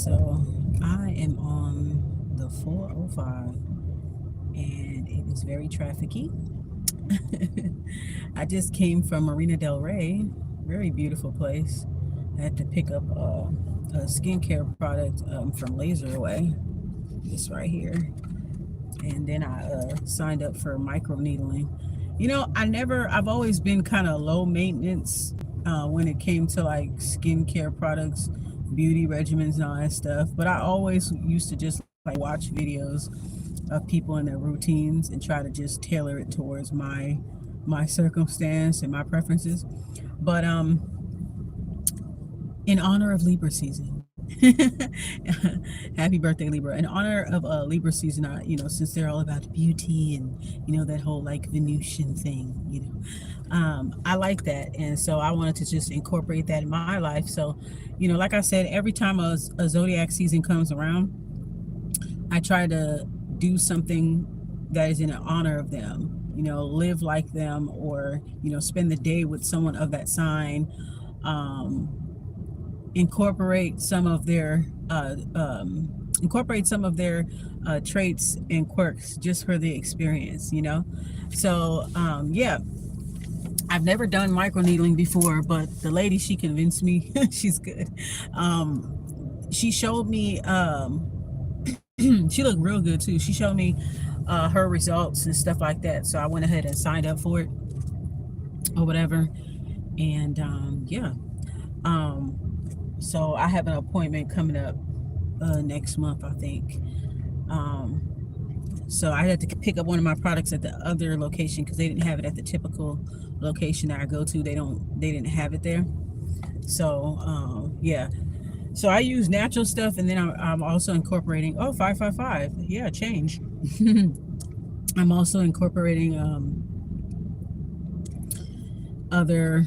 So I am on the 405 and it is very trafficy. I just came from Marina Del Rey, very beautiful place. I had to pick up a skincare product from Laser Away, this right here. And then I signed up for micro needling. I've always been kind of low maintenance when it came to like skincare products, beauty regimens, and all that stuff. But I always used to just like watch videos of people and their routines and try to just tailor it towards my circumstance and my preferences. But in honor of Libra season. Happy birthday, Libra. In honor of Libra season, since they're all about beauty and, that whole like Venusian thing, I like that. And so I wanted to just incorporate that in my life. So, like I said, every time a zodiac season comes around, I try to do something that is in honor of them, live like them, or, spend the day with someone of that sign. Incorporate some of their traits and quirks just for the experience. So yeah, I've never done microneedling before, but the lady, she convinced me. She's good. She showed me she looked real good too. She showed me her results and stuff like that, so I went ahead and signed up for it or whatever. And yeah, so I have an appointment coming up next month, I think. So I had to pick up one of my products at the other location because they didn't have it at the typical location that I go to. They didn't have it there. So yeah. So I use natural stuff, and then I'm also incorporating 555. Yeah, change. I'm also incorporating other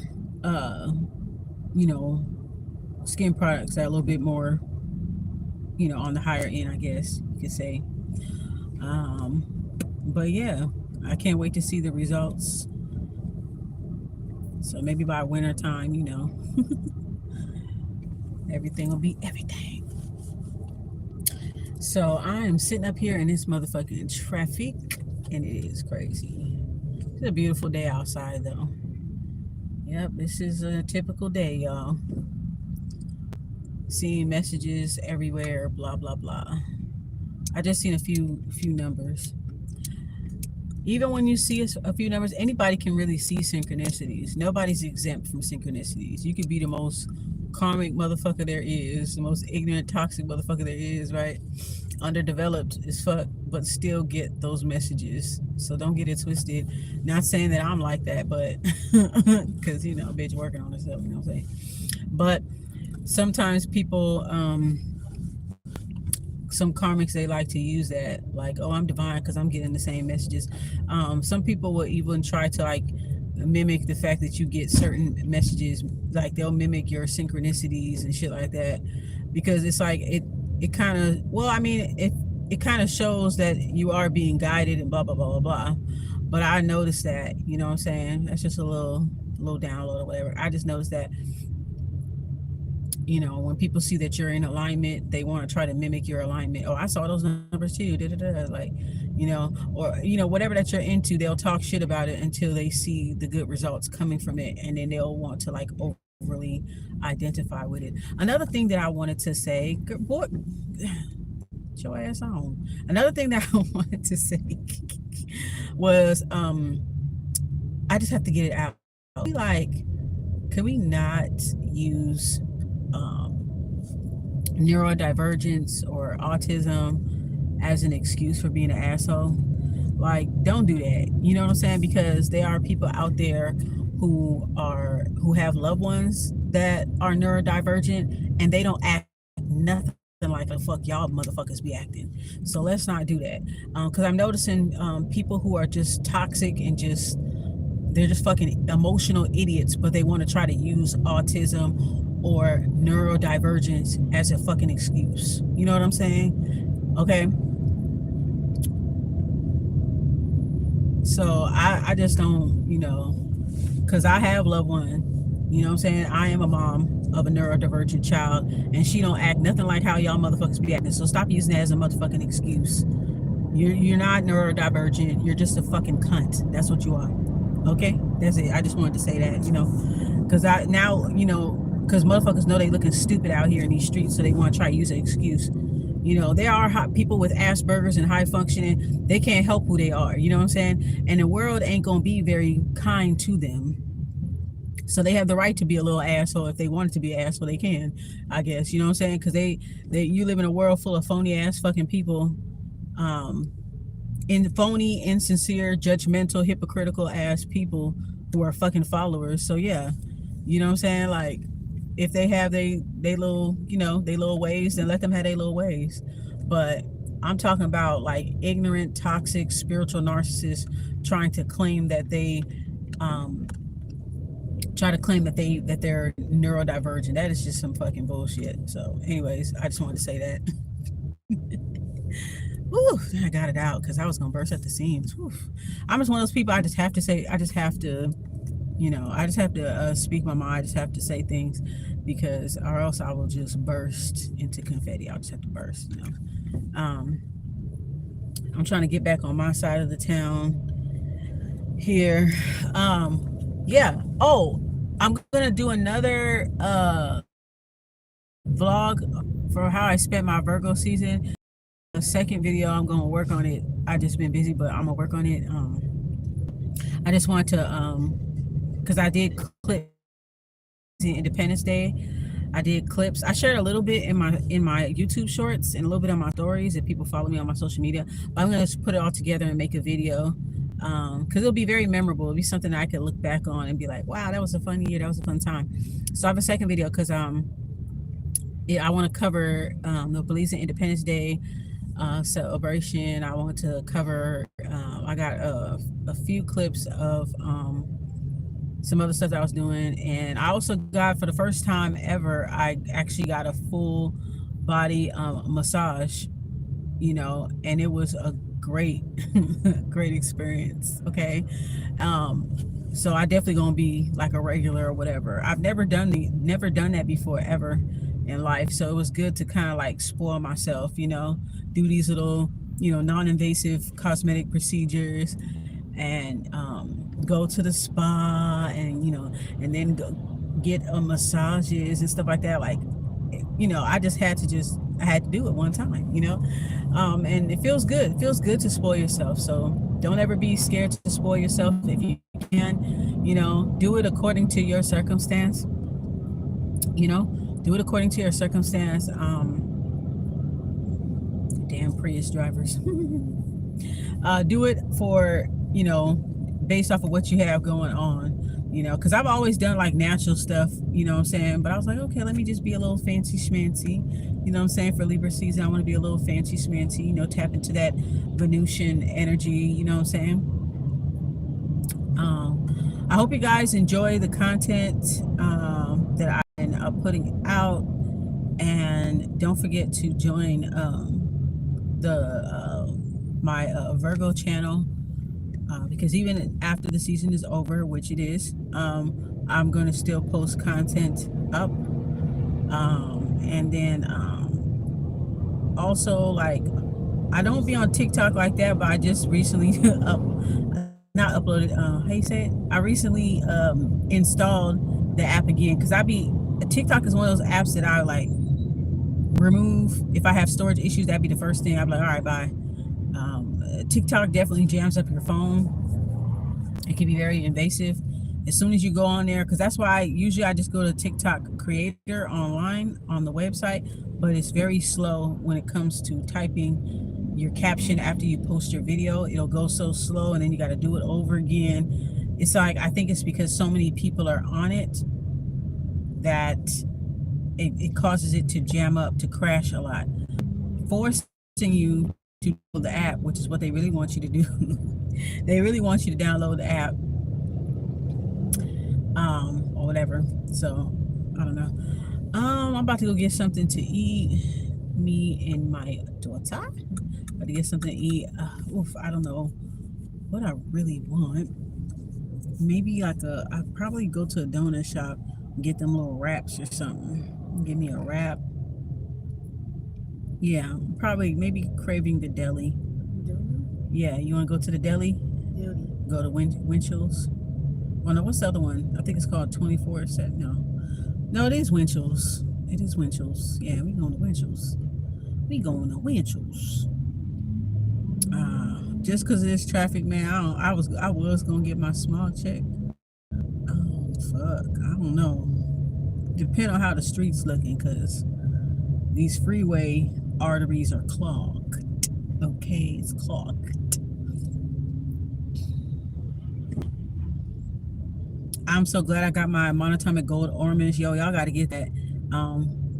skin products that are a little bit more, on the higher end, I guess you could say. But yeah, I can't wait to see the results. So maybe by winter time, everything will be everything. So I am sitting up here in this motherfucking traffic, and it is crazy. It's a beautiful day outside, though. Yep, this is a typical day, y'all. Seeing messages everywhere, blah blah blah. I just seen a few numbers. Even when you see a few numbers, anybody can really see synchronicities. Nobody's exempt from synchronicities. You could be the most karmic motherfucker there is, the most ignorant, toxic motherfucker there is, right? Underdeveloped as fuck, but still get those messages. So don't get it twisted. Not saying that I'm like that, but because bitch working on herself, you know what I'm saying? But sometimes people, some karmics, they like to use that, like, I'm divine because I'm getting the same messages. Some people will even try to like mimic the fact that you get certain messages, like they'll mimic your synchronicities and shit like that, because it's like it kind of, it kind of shows that you are being guided and blah blah blah blah blah. But I noticed that, what I'm saying, that's just a little download or whatever. I just noticed that when people see that you're in alignment, they want to try to mimic your alignment. I saw those numbers too, like, or whatever that you're into, they'll talk shit about it until they see the good results coming from it, and then they'll want to like overly identify with it. Another thing that I wanted to say, boy, get your ass on. Another thing that I wanted to say was, I just have to get it out. Like, can we not use neurodivergence or autism as an excuse for being an asshole? Like, don't do that. You know what I'm saying? Because there are people out there who have loved ones that are neurodivergent, and they don't act nothing like the fuck y'all motherfuckers be acting. So let's not do that. Because I'm noticing people who are just toxic and they're just fucking emotional idiots, but they want to try to use autism or neurodivergence as a fucking excuse. You know what I'm saying? Okay. So I just don't, because I have loved one, you know what I'm saying? I am a mom. of a neurodivergent child, and she don't act nothing like how y'all motherfuckers be acting. So stop using that as a motherfucking excuse. You're not neurodivergent. You're just a fucking cunt. That's what you are. Okay, that's it. I just wanted to say that, because I now, because motherfuckers know they looking stupid out here in these streets, so they want to try to use an excuse. There are people with Asperger's and high functioning. They can't help who they are. You know what I'm saying? And the world ain't gonna be very kind to them. So they have the right to be a little asshole. If they wanted to be an asshole, they can, I guess. You know what I'm saying? Because you live in a world full of phony ass fucking people, in phony, insincere, judgmental, hypocritical ass people who are fucking followers. So yeah, you know what I'm saying? Like, if they have they little, they little ways, then let them have their little ways. But I'm talking about like ignorant, toxic, spiritual narcissists trying to claim that they that they're neurodivergent. That is just some fucking bullshit. So anyways, I just wanted to say that. Whew, I got it out because I was gonna burst at the seams. Whew. I'm just one of those people. I just have to speak my mind. I just have to say things, because or else I will just burst into confetti. I'll just have to burst. I'm trying to get back on my side of the town here. Yeah. Oh, I'm gonna do another vlog for how I spent my Virgo season. The second video, I'm gonna work on it. I just been busy, but I'm gonna work on it. I just want to because I did clip Independence Day. I did clips. I shared a little bit in my YouTube shorts and a little bit on my stories if people follow me on my social media. But I'm gonna just put it all together and make a video, because it'll be very memorable. It'll be something that I could look back on and be like, wow, that was a fun year. That was a fun time. So I have a second video because yeah, I want to cover the Belize Independence Day celebration. I want to cover. I got a few clips of some other stuff that I was doing, and I also got, for the first time ever, I actually got a full body massage, and it was a great great experience. Okay, so I definitely gonna be like a regular or whatever. I've never done that before ever in life, so it was good to kind of like spoil myself, do these little non-invasive cosmetic procedures, and go to the spa, and and then go get massages and stuff like that. Like, I just had to do it one time, and it feels good. It feels good to spoil yourself. So don't ever be scared to spoil yourself. If you can, do it according to your circumstance. Do it according to your circumstance. Damn Prius drivers. Do it for, based off of what you have going on, because I've always done like natural stuff, what I'm saying? But I was like, okay, let me just be a little fancy schmancy, what I'm saying? For Libra season, I want to be a little fancy schmancy, tap into that Venusian energy, what I'm saying? I hope you guys enjoy the content that I've been putting out, and don't forget to join my Virgo channel, because even after the season is over, which it is, I'm going to still post content up, and then also, like, I don't be on TikTok like that, but I just recently not uploaded, how you say it? I recently installed the app again, because TikTok is one of those apps that I like remove if I have storage issues. That'd be the first thing. I'd be like, all right, bye. TikTok definitely jams up your phone. It can be very invasive as soon as you go on there, because that's why usually I just go to TikTok creator online on the website, but it's very slow when it comes to typing your caption after you post your video. It'll go so slow, and then you got to do it over again. It's like, I think it's because so many people are on it that it causes it to jam up, to crash a lot, forcing you to download the app, which is what they really want you to do. They really want you to download the app, or whatever. So I don't know. I'm about to go get something to eat. Me and my daughter about to get something to eat. I don't know what I really want. Maybe like I'd probably go to a donut shop Get them little wraps or something. Give me a wrap. Yeah, probably maybe craving the deli. Yeah, you want to go to the deli? Go to Winchell's. Oh no, what's the other one? I think it's called 24 set. No, it is Winchell's. It is Winchell's. Yeah, we going to Winchell's. We going to Winchell's. Just because of this traffic, man, I was gonna get my small check. Oh fuck, I don't know. Depend on how the streets looking, cause these freeway arteries are clogged. Okay, it's clogged. I'm so glad I got my monatomic gold ormans. Yo, y'all got to get that.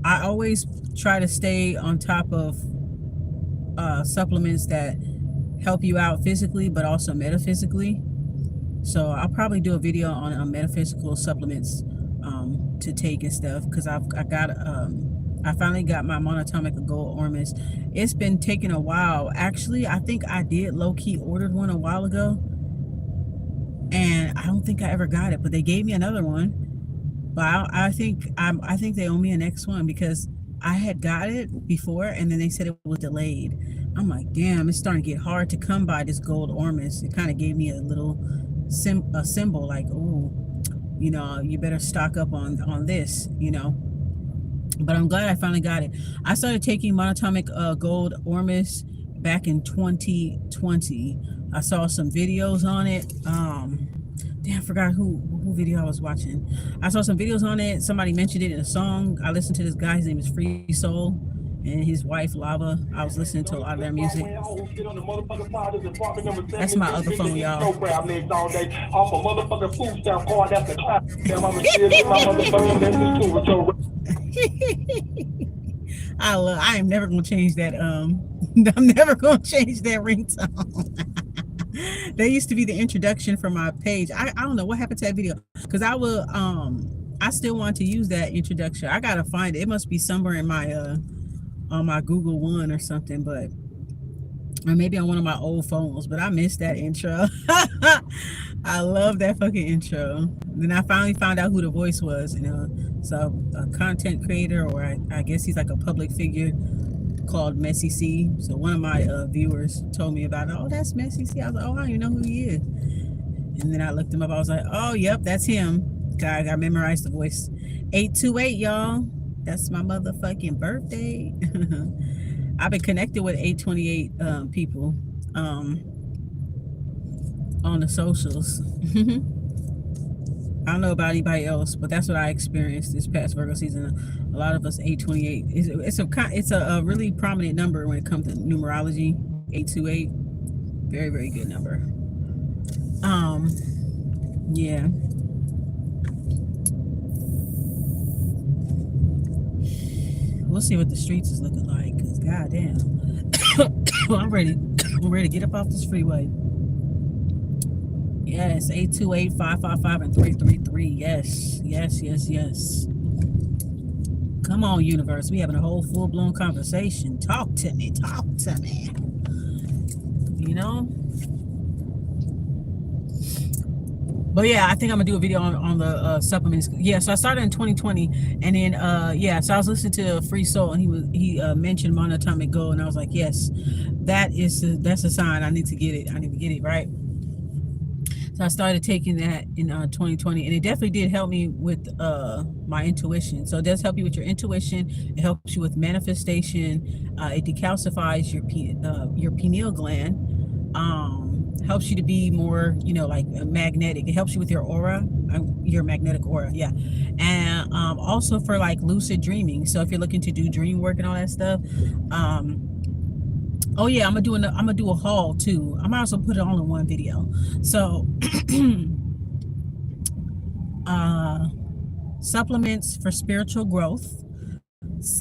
I always try to stay on top of supplements that help you out physically, but also metaphysically. So I'll probably do a video on metaphysical supplements to take and stuff, because I finally got my monatomic gold ormans. It's been taking a while. Actually, I think I did low-key ordered one a while ago, and I don't think I ever got it, but they gave me another one. But I think they owe me a next one, because I had got it before and then they said it was delayed. I'm like, damn, it's starting to get hard to come by this gold ormus. It kind of gave me a little symbol like, oh, you know, you better stock up on this, you know. But I'm glad I finally got it. I started taking monatomic gold ormus back in 2020. I saw some videos on it. Damn, I forgot who video I was watching. I saw some videos on it. Somebody mentioned it in a song. I listened to this guy. His name is Free Soul, and his wife Lava. I was listening to a lot of their music. That's my other phone, y'all. I am never gonna change that. I'm never gonna change that ringtone. That used to be the introduction for my page. I don't know what happened to that video, because I still want to use that introduction. I gotta find it. It must be somewhere in my on my Google One or something, but or maybe on one of my old phones. But I missed that intro. I love that fucking intro. Then I finally found out who the voice was. You know, so a content creator, or I guess he's like a public figure, called Messy C. So one of my viewers told me about it. Oh, that's Messy C. I was like, oh, I don't even know who he is. And then I looked him up. I was like, oh, yep, that's him. I got memorized the voice. 828, y'all. That's my motherfucking birthday. I've been connected with 828 people on the socials. I don't know about anybody else, but that's what I experienced this past Virgo season. A lot of us 828. It's a really prominent number when it comes to numerology. 828, very, very good number. Yeah. We'll see what the streets is looking like, because goddamn, I'm ready to get up off this freeway. Yes, 828-555 and 333. Yes. Come on, universe. We having a whole full-blown conversation. Talk to me. You know? But yeah, I think I'm gonna do a video on the supplements. Yeah, so I started in 2020, and then so I was listening to Free Soul, and he mentioned monatomic gold, and I was like, yes, that's a sign. I need to get it. Right. So I started taking that in 2020, and it definitely did help me with my intuition. So it does help you with your intuition. It helps you with manifestation. It decalcifies your pineal gland. Helps you to be more, like magnetic. It helps you with your aura, your magnetic aura, yeah. And also for like lucid dreaming. So if you're looking to do dream work and all that stuff, oh yeah, I'm gonna do a haul too. I might also put it all in one video. So supplements for spiritual growth /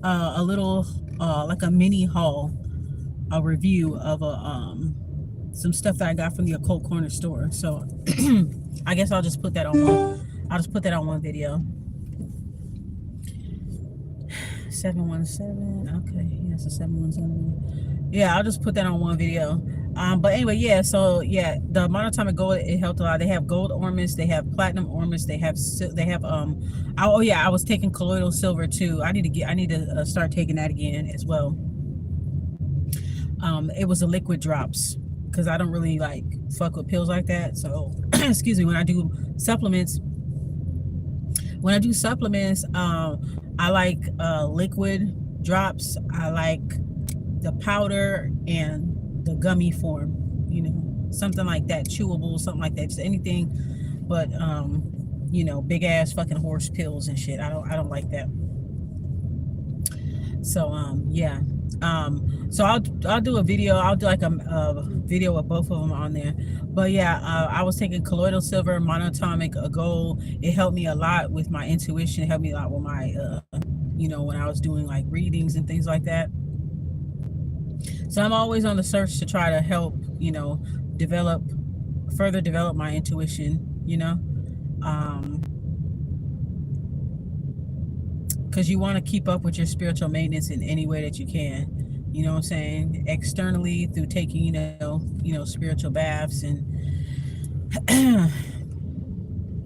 a little like a mini haul, a review of some stuff that I got from the Occult Corner store. So I guess I'll just put that on one video. 717. Okay, yeah, it's a 717. Yeah, I'll just put that on one video. But anyway, yeah. So yeah, the monatomic gold, it helped a lot. They have gold ornaments, they have platinum ornaments, they have oh yeah, I was taking colloidal silver too. I need to start taking that again as well. It was the liquid drops because I don't really like fuck with pills like that. So excuse me, when I do supplements, I like liquid drops. I like the powder and the gummy form, you know, something like that, chewable, something like that, just anything but you know, big ass fucking horse pills and shit. I don't like that. So yeah. So I'll do a video. I'll do like a video with both of them on there. But yeah, I was taking colloidal silver, monatomic gold. It helped me a lot with my intuition. It helped me a lot with my you know, when I was doing like readings and things like that. So I'm always on the search to try to help, you know, further develop my intuition, you know. Because you want to keep up with your spiritual maintenance in any way that you can, you know what I'm saying, externally through taking, you know, spiritual baths and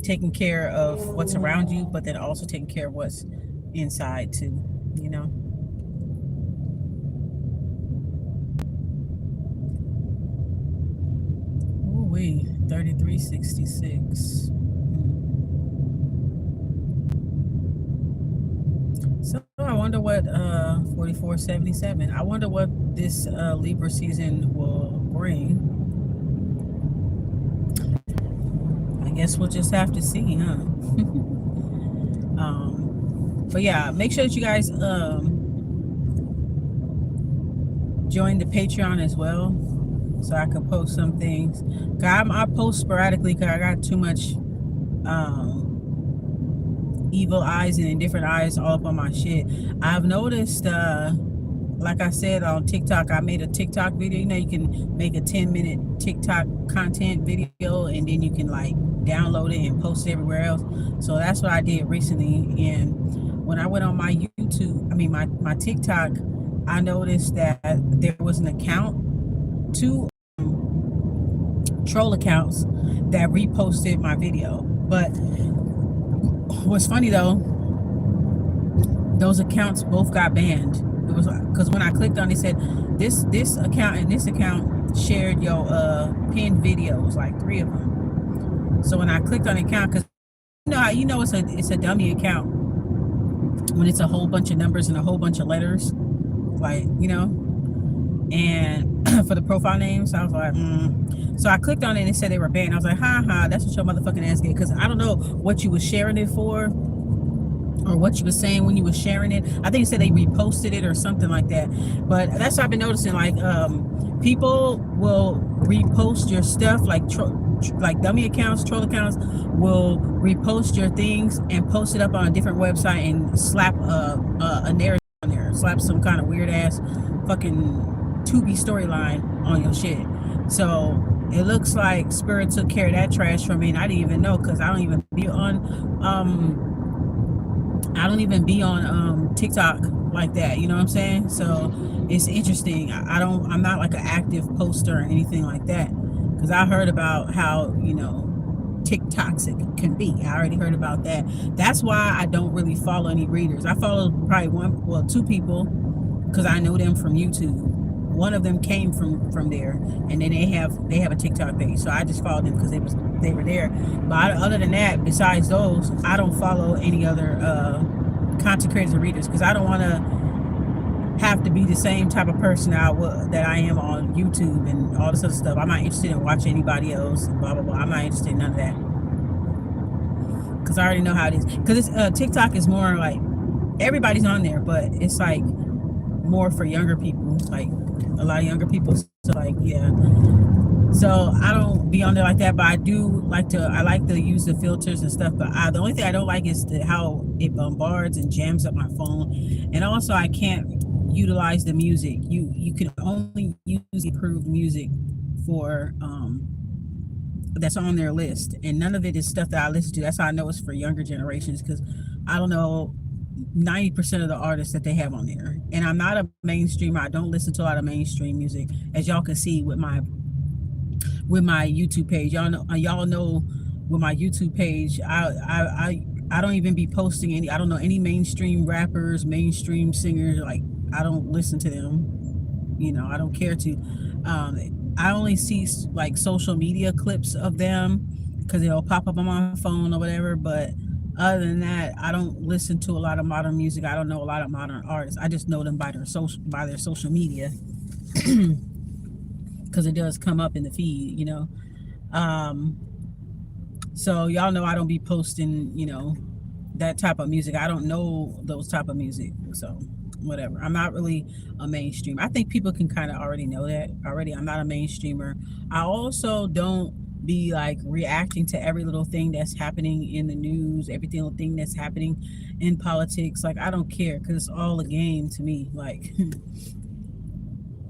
taking care of what's around you, but then also taking care of what's inside too, you know. Ooh wee, 3366. So I wonder what 4477. I wonder what this Libra season will bring. I guess we'll just have to see, huh? But yeah, make sure that you guys join the Patreon as well, so I can post some things. I post sporadically because I got too much evil eyes and different eyes all up on my shit. I've noticed, like I said on TikTok, I made a TikTok video. You know, you can make a 10-minute TikTok content video and then you can like download it and post it everywhere else. So that's what I did recently. And when I went on my YouTube, I mean my TikTok, I noticed that there was an account, two troll accounts that reposted my video. But what's funny though, those accounts both got banned. It was because when I clicked on it, said this account and this account shared your pinned videos, like 3 of them. So when I clicked on the account, because you know it's a dummy account when it's a whole bunch of numbers and a whole bunch of letters, like, you know, and for the profile names, I was like, So I clicked on it and it said they were banned. I was like, that's what your motherfucking ass get, because I don't know what you was sharing it for or what you were saying when you were sharing it. I think it said they reposted it or something like that. But that's what I've been noticing. Like, people will repost your stuff, like dummy accounts, troll accounts will repost your things and post it up on a different website and slap a narrative on there, slap some kind of weird ass fucking Tubi storyline on your shit. So it looks like Spirit took care of that trash for me, and I didn't even know, because I don't even be on TikTok like that, you know what I'm saying? So it's interesting. I'm not like an active poster or anything like that, because I heard about how, you know, TikToxic can be. I already heard about that. That's why I don't really follow any readers. I follow probably 2 people because I know them from YouTube. One of them came from there, and then they have a TikTok page, so I just followed them because they were there. But other than that, besides those, I don't follow any other content creators or readers, because I don't want to have to be the same type of person that I am on YouTube and all this other stuff. I'm not interested in watching anybody else, blah blah blah. I'm not interested in none of that, because I already know how it is. Because TikTok is more like, everybody's on there, but it's like more for younger people, like a lot of younger people. So like, yeah, so I don't be on there like that, but I like to use the filters and stuff. But the only thing I don't like is how it bombards and jams up my phone. And also I can't utilize the music. You can only use approved music for that's on their list, and none of it is stuff that I listen to. That's how I know it's for younger generations, because I don't know 90% of the artists that they have on there. And I'm not a mainstreamer. I don't listen to a lot of mainstream music, as y'all can see with my with my YouTube page. Y'all know with my YouTube page, I don't even be posting any. I don't know any mainstream rappers, mainstream singers. Like, I don't listen to them. I don't care to. I only see like social media clips of them because it'll pop up on my phone or whatever. But other than that, I don't listen to a lot of modern music. I don't know a lot of modern artists. I just know them by their social media because it does come up in the feed. Um, so y'all know I don't be posting, that type of music. I don't know those type of music. So whatever. I'm not really a mainstream. I think people can kind of already know that already. I'm not a mainstreamer. I also don't be like reacting to every little thing that's happening in the news, every little thing that's happening in politics. Like, I don't care because it's all a game to me. Like,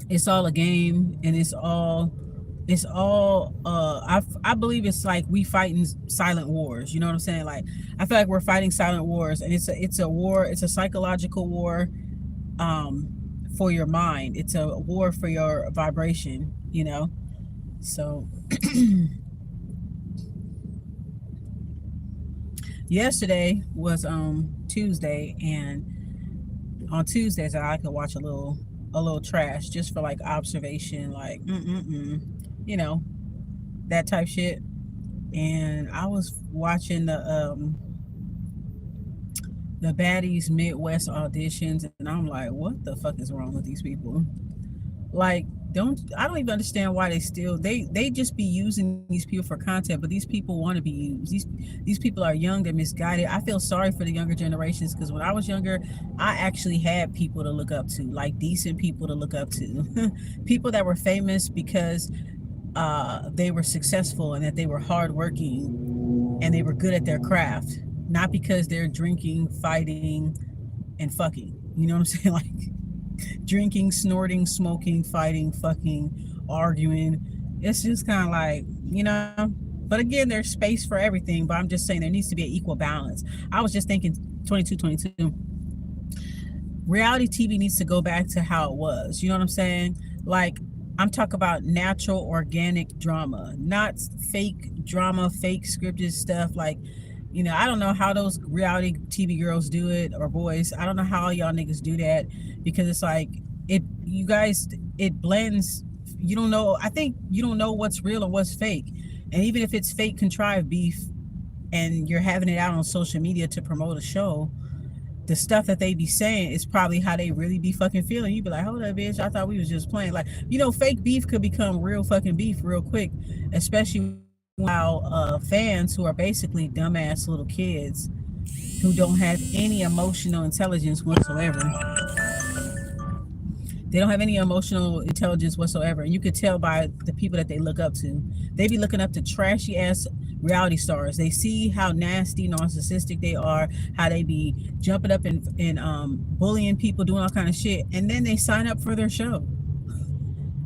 it's all a game, and it's all I believe it's like we fighting silent wars. You know what I'm saying? Like, I feel like we're fighting silent wars, and it's a war. It's a psychological war for your mind. It's a war for your vibration. So yesterday was Tuesday, and on Tuesdays I could watch a little trash just for like observation, like you know that type shit. And I was watching the Baddies Midwest auditions, and I'm like, what the fuck is wrong with these people? Like, I don't even understand why they just be using these people for content, but these people want to be used. These people are young, they're misguided. I feel sorry for the younger generations, because when I was younger, I actually had people to look up to, like decent people to look up to. People that were famous because they were successful and that they were hardworking and they were good at their craft, not because they're drinking, fighting, and fucking. You know what I'm saying? Like, drinking, snorting, smoking, fighting, fucking, arguing. It's just kind of like, but again, there's space for everything. But I'm just saying there needs to be an equal balance. I was just thinking 22, reality TV needs to go back to how it was. You know what I'm saying? Like, I'm talking about natural, organic drama, not fake drama, fake scripted stuff. Like, I don't know how those reality TV girls do it, or boys. I don't know how y'all niggas do that, because it's like, it blends. You don't know. I think you don't know what's real or what's fake. And even if it's fake contrived beef and you're having it out on social media to promote a show, the stuff that they be saying is probably how they really be fucking feeling. You be like, hold up, bitch, I thought we was just playing. Like, fake beef could become real fucking beef real quick, especially while fans who are basically dumbass little kids who don't have any emotional intelligence whatsoever. They don't have any emotional intelligence whatsoever. And you could tell by the people that they look up to. They be looking up to trashy ass reality stars. They see how nasty, narcissistic they are, how they be jumping up and bullying people, doing all kind of shit. And then they sign up for their show.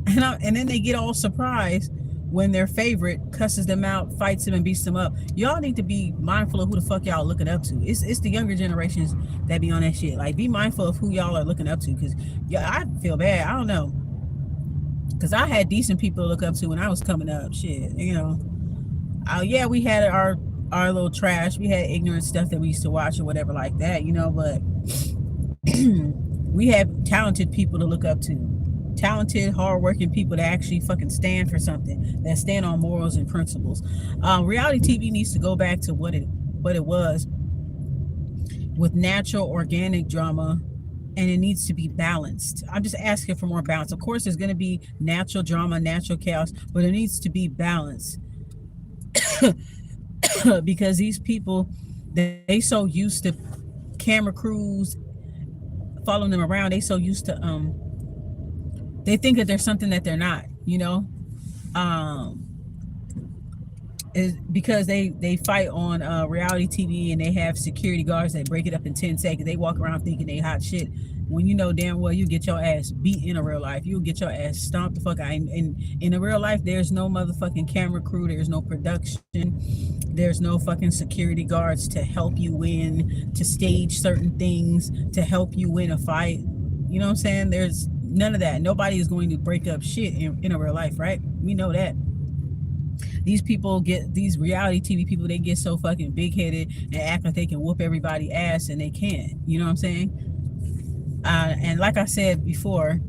And then they get all surprised when their favorite cusses them out, fights them, and beats them up. Y'all need to be mindful of who the fuck y'all looking up to. It's the younger generations that be on that shit. Like, be mindful of who y'all are looking up to, because I feel bad. I don't know, because I had decent people to look up to when I was coming up. Shit, yeah, we had our little trash. We had ignorant stuff that we used to watch or whatever like that, but we had talented people to look up to. Talented, hardworking people that actually fucking stand for something, that stand on morals and principles. Reality TV needs to go back to what it was, with natural, organic drama, and it needs to be balanced. I'm just asking for more balance. Of course, there's going to be natural drama, natural chaos, but it needs to be balanced. Because these people, they so used to camera crews following them around. They so used to they think that there's something that they're not, is because they fight on reality TV, and they have security guards that break it up in 10 seconds. They walk around thinking they hot shit, when you know damn well you get your ass beat in a real life. You'll get your ass stomped the fuck out. And in a real life, there's no motherfucking camera crew. There's no production. There's no fucking security guards to help you win, to stage certain things, to help you win a fight. You know what I'm saying? There's none of that. Nobody is going to break up shit in a real life, right? We know that. These people get, these reality TV people, they get so fucking big headed and act like they can whoop everybody ass, and they can't. You know what I'm saying? And like I said before,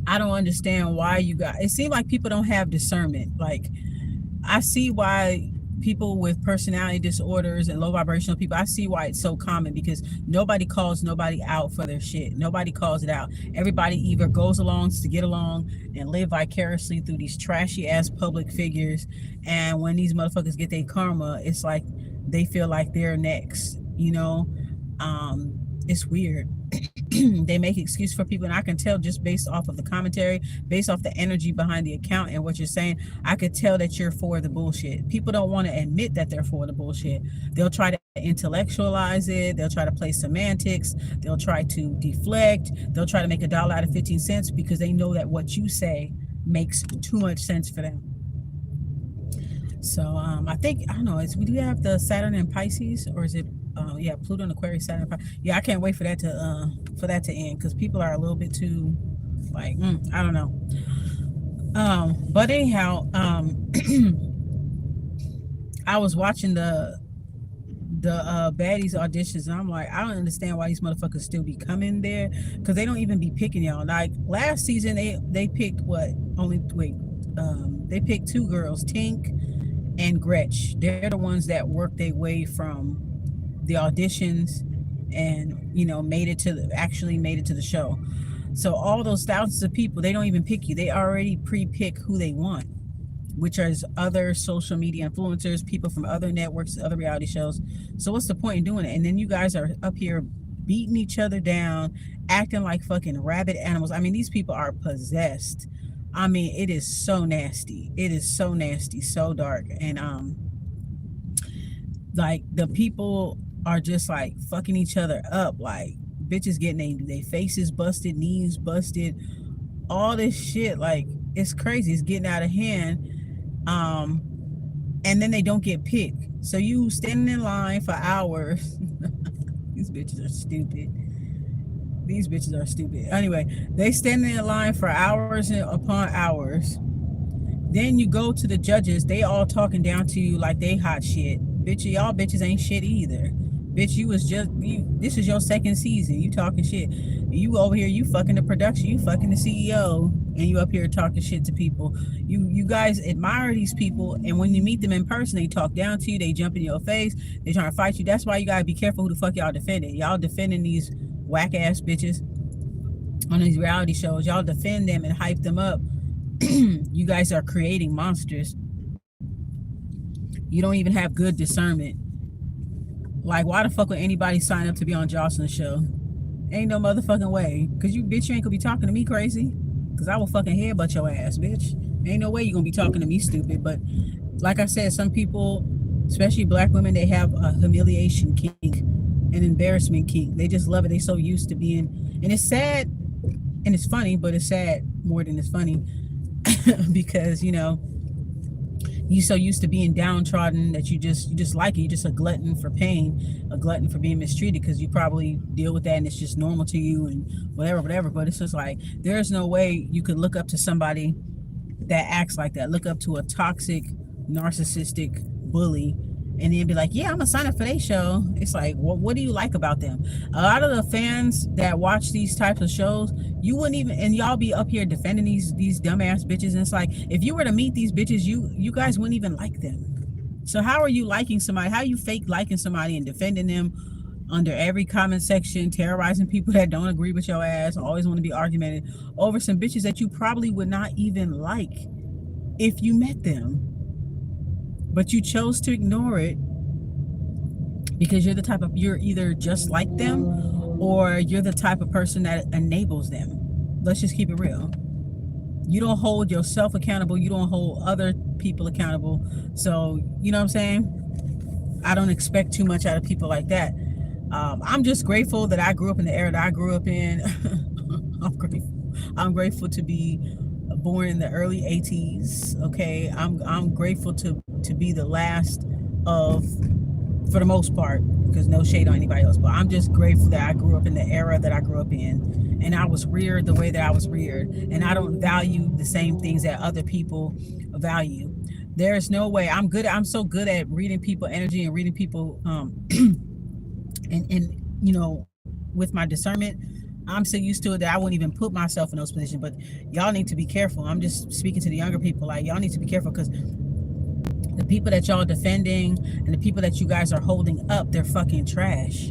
I don't understand why you got. It seems like people don't have discernment. Like, I see why people with personality disorders and low vibrational people, I see why it's so common, because nobody calls nobody out for their shit. Nobody calls it out. Everybody either goes along to get along and live vicariously through these trashy ass public figures. And when these motherfuckers get their karma, it's like they feel like they're next, you know? It's weird. They make excuse for people, and I can tell just based off of the commentary, based off the energy behind the account and what you're saying, I could tell that you're for the bullshit. People don't want to admit that they're for the bullshit. They'll try to intellectualize it, they'll try to play semantics, they'll try to deflect, they'll try to make $1 out of 15 cents because they know that what you say makes too much sense for them. So I think, I don't know, we do have the Saturn and Pisces, or is it yeah, Pluto and Aquarius, Saturn, yeah, I can't wait for that to end, because people are a little bit too, like, I don't know. But anyhow, I was watching the baddies auditions, and I'm like, I don't understand why these motherfuckers still be coming there, because they don't even be picking y'all. Like last season, they picked they picked 2 girls, Tink and Gretch. They're the ones that worked their way from the auditions and, you know, actually made it to the show. So all those thousands of people, they don't even pick you. They already pre-pick who they want, which are other social media influencers, people from other networks, other reality shows. So what's the point in doing it? And then you guys are up here beating each other down, acting like fucking rabid animals. I mean, these people are possessed. I mean, it is so nasty. It is so nasty, so dark. And like, the people are just like fucking each other up, like bitches getting their faces busted, knees busted, all this shit. Like, it's crazy. It's getting out of hand. And then they don't get picked. So you standing in line for hours. These bitches are stupid. These bitches are stupid. Anyway, they standing in line for hours upon hours. Then you go to the judges. They all talking down to you like they hot shit. Bitch, y'all bitches ain't shit either. Bitch, this is your second season. You talking shit. You over here, you fucking the production, you fucking the CEO, and you up here talking shit to people. You guys admire these people, and when you meet them in person, they talk down to you, they jump in your face, they trying to fight you. That's why you gotta be careful who the fuck y'all defending. Y'all defending these whack ass bitches on these reality shows. Y'all defend them and hype them up. You guys are creating monsters. You don't even have good discernment. Like, why the fuck would anybody sign up to be on Jocelyn's show? Ain't no motherfucking way. Cause you bitch, you ain't gonna be talking to me crazy. Cause I will fucking headbutt your ass, bitch. Ain't no way you gonna be talking to me stupid. But like I said, some people, especially black women, they have a humiliation kink, an embarrassment kink. They just love it. They so used to being, and it's sad and it's funny, but it's sad more than it's funny. Because, you know, you so used to being downtrodden that you just like it. You're just a glutton for pain, a glutton for being mistreated, because you probably deal with that and it's just normal to you and whatever. But it's just like, there's no way you could look up to somebody that acts like that. Look up to a toxic, narcissistic bully and then be like, yeah, I'm gonna sign up for their show. It's like, what do you like about them? A lot of the fans that watch these types of shows, you wouldn't even, and y'all be up here defending these dumbass bitches, and it's like, if you were to meet these bitches, you guys wouldn't even like them. So how are you liking somebody? How are you fake liking somebody and defending them under every comment section, terrorizing people that don't agree with your ass, always want to be argumentative over some bitches that you probably would not even like if you met them? But you chose to ignore it because you're either just like them, or you're the type of person that enables them. Let's just keep it real. You don't hold yourself accountable. You don't hold other people accountable. So, you know what I'm saying? I don't expect too much out of people like that. I'm just grateful that I grew up in the era that I grew up in. I'm grateful to be born in the early 80s. Okay, I'm grateful to be the last of for the most part, because no shade on anybody else, but I'm just grateful that I grew up in the era that I grew up in, and I was reared the way that I was reared, and I don't value the same things that other people value. There's no way. I'm so good at reading people energy and reading people and with my discernment, I'm so used to it that I wouldn't even put myself in those positions. But y'all need to be careful. I'm just speaking to the younger people, like, y'all need to be careful, because the people that y'all defending and the people that you guys are holding up, they're fucking trash.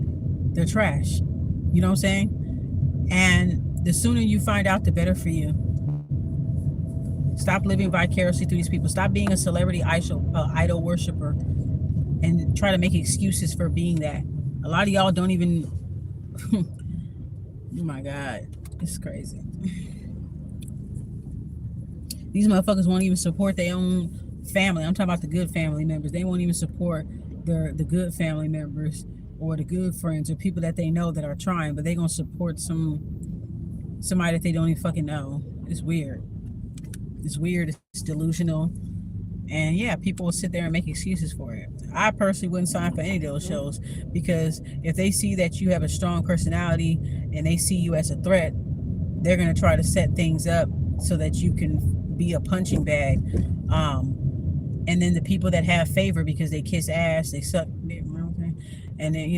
They're trash. You know what I'm saying? And the sooner you find out, the better for you. Stop living vicariously through these people. Stop being a celebrity idol worshiper and try to make excuses for being that. A lot of y'all don't even oh my God, it's crazy. These motherfuckers won't even support their own family. I'm talking about the good family members. They won't even support the good family members or the good friends or people that they know that are trying, but they gonna support somebody that they don't even fucking know. It's weird. It's weird. It's delusional. And yeah, people will sit there and make excuses for it. I personally wouldn't sign for any of those shows, because if they see that you have a strong personality and they see you as a threat, they're going to try to set things up so that you can be a punching bag. And then the people that have favor because they kiss ass, they suck, and then,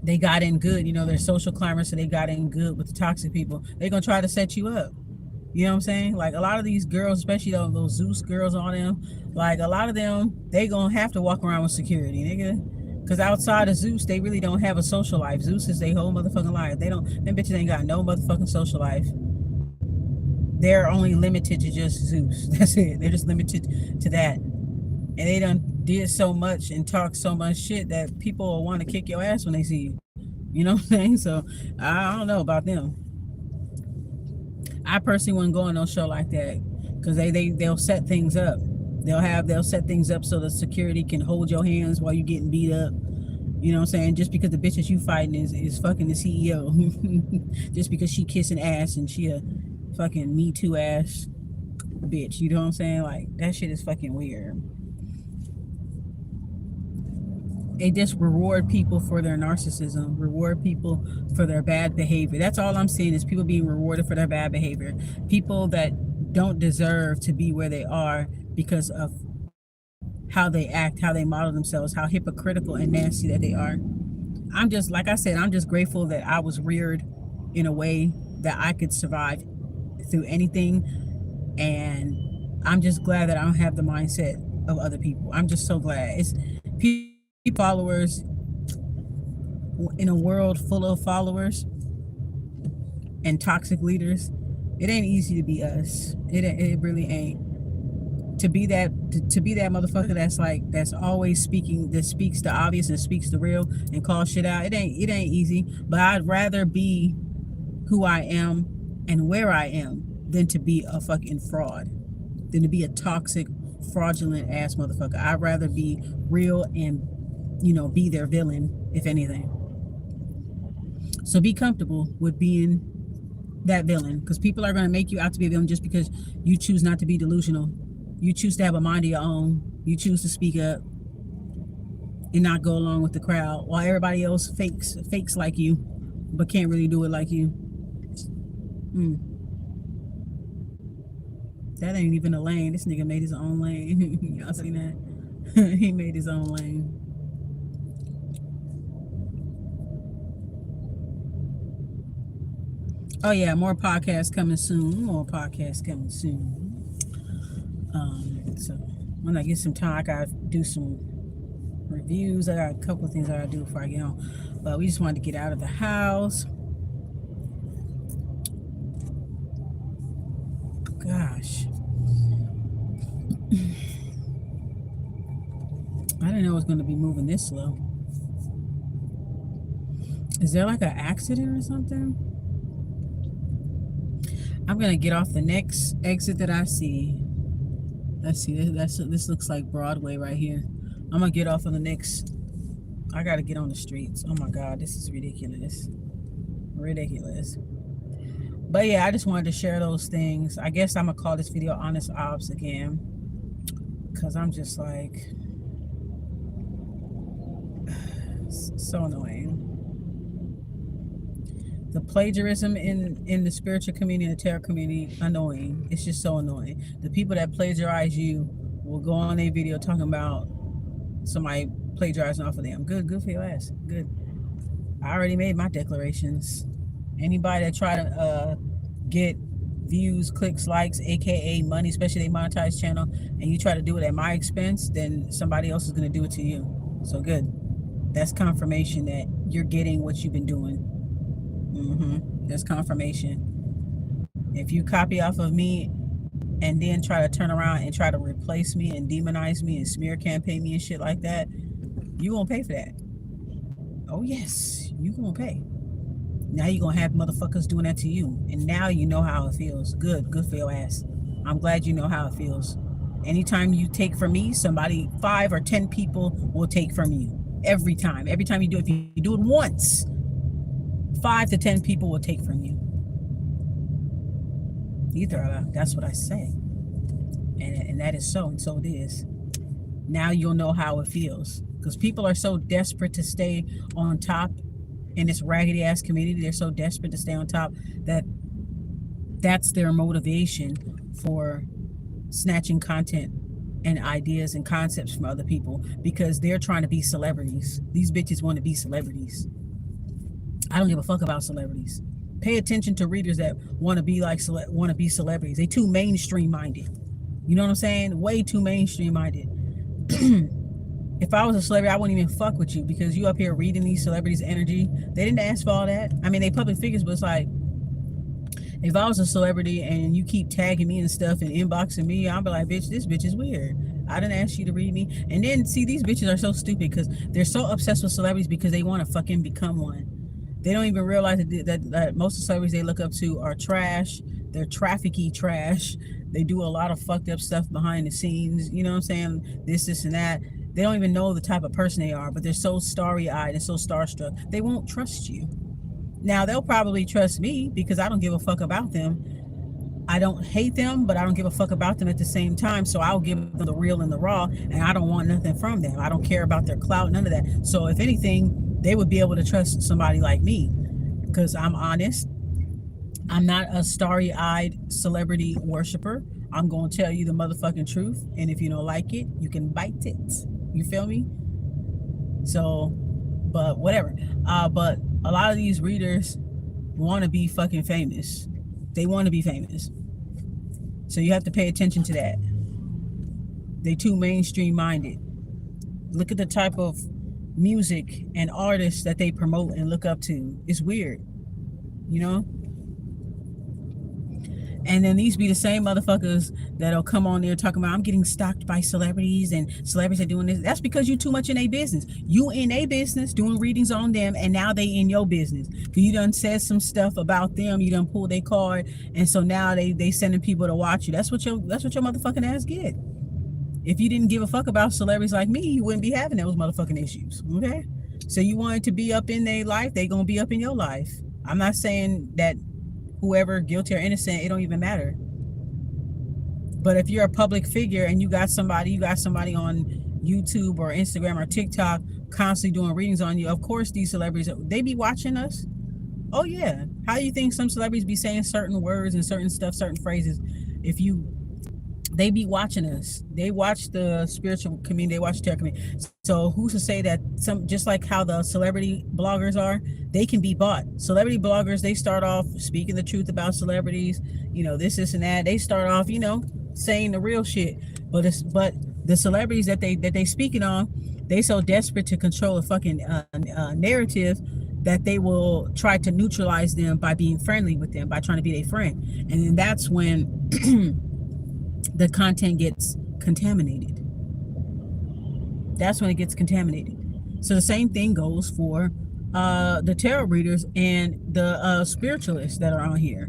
they got in good, they're social climbers, so they got in good with the toxic people. They're going to try to set you up. You know what I'm saying? Like, a lot of these girls, especially those Zeus girls on them, like, a lot of them, they gonna have to walk around with security, nigga. Because outside of Zeus, they really don't have a social life. Zeus is their whole motherfucking life. Them bitches ain't got no motherfucking social life. They're only limited to just Zeus. That's it. They're just limited to that. And they done did so much and talk so much shit that people will want to kick your ass when they see you. You know what I'm saying? So, I don't know about them. I personally wouldn't go on no show like that, because they'll set things up. They'll set things up so the security can hold your hands while you're getting beat up. You know what I'm saying? Just because the bitch that you fighting is fucking the CEO. Just because she kissing ass and she a fucking Me Too ass bitch. You know what I'm saying? Like, that shit is fucking weird. They just reward people for their narcissism, reward people for their bad behavior. That's all I'm seeing, is people being rewarded for their bad behavior. People that don't deserve to be where they are because of how they act, how they model themselves, how hypocritical and nasty that they are. I'm just, like I said, I'm just grateful that I was reared in a way that I could survive through anything. And I'm just glad that I don't have the mindset of other people. I'm just so glad. It's people, followers in a world full of followers and toxic leaders. It ain't easy to be us. It really ain't. To be that motherfucker that's always speaking, that speaks the obvious and speaks the real and calls shit out. It ain't easy. But I'd rather be who I am and where I am than to be a fucking fraud, than to be a toxic, fraudulent ass motherfucker. I'd rather be real and be their villain, if anything. So be comfortable with being that villain, because people are going to make you out to be a villain just because you choose not to be delusional. You choose to have a mind of your own. You choose to speak up and not go along with the crowd, while everybody else fakes like you, but can't really do it like you. That ain't even a lane. This nigga made his own lane. Y'all seen that? He made his own lane. Oh yeah, more podcasts coming soon. So when I get some time, I gotta do some reviews. I got a couple of things I gotta do before I get home. But we just wanted to get out of the house. Gosh. I didn't know it was gonna be moving this slow. Is there like an accident or something? I'm gonna get off the next exit that I see. Let's see, this looks like Broadway right here. I'm gonna get off on the next. I gotta get on the streets. Oh my God, this is ridiculous. But yeah, I just wanted to share those things. I guess I'm gonna call this video Honest Ops again, because I'm just like, So annoying. The plagiarism in the spiritual community and the tarot community, annoying. It's just so annoying. The people that plagiarize you will go on a video talking about somebody plagiarizing off of them. Good for your ass. Good. I already made my declarations. Anybody that try to get views, clicks, likes, aka money, especially they monetize channel, and you try to do it at my expense, then somebody else is going to do it to you. So good. That's confirmation that you're getting what you've been doing. That's confirmation. If you copy off of me and then try to turn around and try to replace me and demonize me and smear campaign me and shit like that, you won't pay for that. Oh yes, you gonna pay. Now you're gonna have motherfuckers doing that to you, and now you know how it feels. Good for your ass. I'm glad you know how it feels. Anytime you take from me, somebody, 5 or 10 people will take from you. Every time you do it. If you do it once, 5 to 10 people will take from you. Either that's what I say, and that is so, and so it is. Now you'll know how it feels, because people are so desperate to stay on top in this raggedy ass community. They're so desperate to stay on top that that's their motivation for snatching content and ideas and concepts from other people, because they're trying to be celebrities. These bitches want to be celebrities. I don't give a fuck about celebrities. Pay attention to readers that want to be like celebrities. They too mainstream minded. You know what I'm saying? Way too mainstream minded. If I was a celebrity, I wouldn't even fuck with you, because you up here reading these celebrities' energy. They didn't ask for all that. I mean, they public figures, but it's like, if I was a celebrity and you keep tagging me and stuff and inboxing me, I'll be like, bitch, this bitch is weird. I didn't ask you to read me. And then, see, these bitches are so stupid because they're so obsessed with celebrities because they want to fucking become one. They don't even realize that most of the celebrities they look up to are trash. They're trafficky trash. They do a lot of fucked up stuff behind the scenes. You know what I'm saying? This, and that. They don't even know the type of person they are, but they're so starry-eyed and so starstruck. They won't trust you. Now, they'll probably trust me because I don't give a fuck about them. I don't hate them, but I don't give a fuck about them at the same time. So I'll give them the real and the raw, and I don't want nothing from them. I don't care about their clout, none of that. So if anything, they would be able to trust somebody like me because I'm honest. I'm not a starry-eyed celebrity worshiper. I'm going to tell you the motherfucking truth. And if you don't like it, you can bite it. You feel me? So, but whatever. But a lot of these readers want to be fucking famous. They want to be famous. So you have to pay attention to that. They too mainstream minded. Look at the type of music and artists that they promote and look up to. It's weird, you know? And then these be the same motherfuckers that'll come on there talking about, I'm getting stalked by celebrities and celebrities are doing this. That's because you too much in a business. You in a business doing readings on them, and now they in your business. You done said some stuff about them. You done pulled their card, and so now they sending people to watch you. That's what your motherfucking ass get. If you didn't give a fuck about celebrities like me, you wouldn't be having those motherfucking issues. Okay? So you wanted to be up in their life, they gonna be up in your life. I'm not saying that whoever guilty or innocent, it don't even matter. But if you're a public figure and you got somebody on YouTube or Instagram or TikTok constantly doing readings on you, of course these celebrities, they be watching us. Oh yeah. How do you think some celebrities be saying certain words and certain stuff, certain phrases? They be watching us. They watch the spiritual community, they watch the tarot community. So who's to say that just like how the celebrity bloggers are, they can be bought. Celebrity bloggers, they start off speaking the truth about celebrities, this and that. They start off, saying the real shit. But the celebrities that they speaking on, they so desperate to control a fucking narrative that they will try to neutralize them by being friendly with them, by trying to be their friend. And then that's when the content gets contaminated. That's when it gets contaminated. So the same thing goes for the tarot readers and the spiritualists that are on here.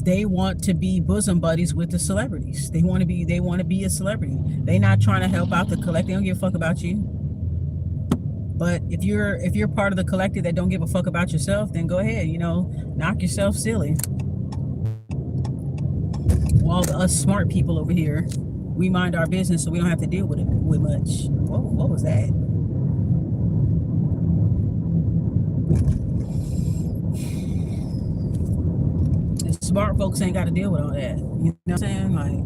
They want to be bosom buddies with the celebrities. They want to be a celebrity. They're not trying to help out the collective. They don't give a fuck about you. But if you're part of the collective that don't give a fuck about yourself, then go ahead, knock yourself silly. All the us smart people over here we mind our business so we don't have to deal with it with much. Whoa, what was that? Smart folks ain't got to deal with all that. You know what I'm saying? Like,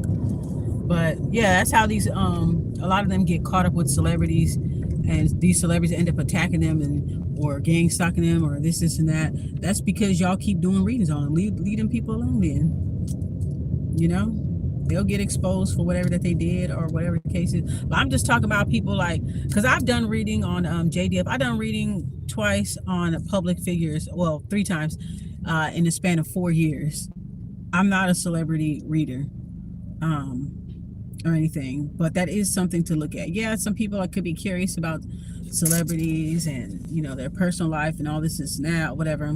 but yeah, that's how these a lot of them get caught up with celebrities, and these celebrities end up attacking them and or gang stalking them or this and that. That's because y'all keep doing readings on them. Leave them people alone then. You know? They'll get exposed for whatever that they did or whatever the case is. But I'm just talking about people like, because I've done reading on JDF. I've done reading twice on public figures, well, 3 times in the span of 4 years. I'm not a celebrity reader or anything, but that is something to look at. Yeah, some people could be curious about celebrities and, you know, their personal life and all this and that, whatever.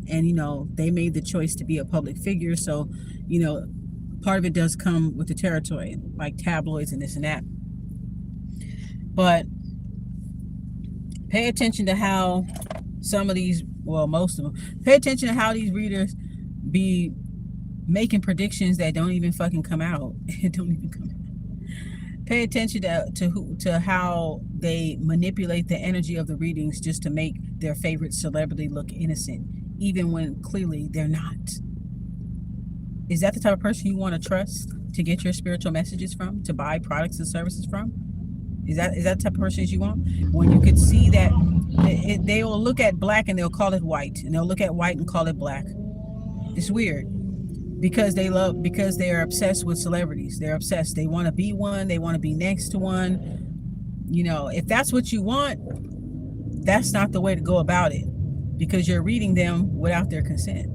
And, you know, they made the choice to be a public figure. So, you know, part of it does come with the territory, like tabloids and this and that. But pay attention to how some of these, well, most of them, pay attention to how these readers be making predictions that don't even fucking come out. It don't even come out. Pay attention to how they manipulate the energy of the readings just to make their favorite celebrity look innocent, even when clearly they're not. Is that the type of person you want to trust to get your spiritual messages from, to buy products and services from? Is that the type of person you want? When you could see that they will look at black and they'll call it white, and they'll look at white and call it black. It's weird. Because they're obsessed with celebrities. They're obsessed. They want to be one. They want to be next to one. You know, if that's what you want, that's not the way to go about it, because you're reading them without their consent,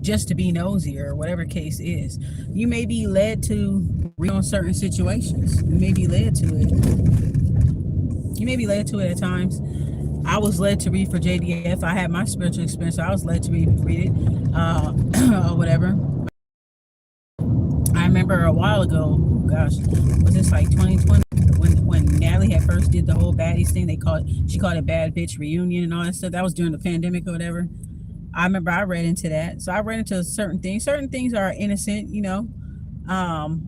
just to be nosy or whatever case is. You may be led to read on certain situations. You may be led to it. You may be led to it at times. I was led to read for JDF. I had my spiritual experience, so I was led to read it or whatever. I remember a while ago, gosh, was this like 2020 when Natalie had first did the whole baddies thing? She called it Bad Bitch Reunion and all that stuff. That was during the pandemic or whatever. I remember I read into that. So I read into certain things. Certain things are innocent, you know,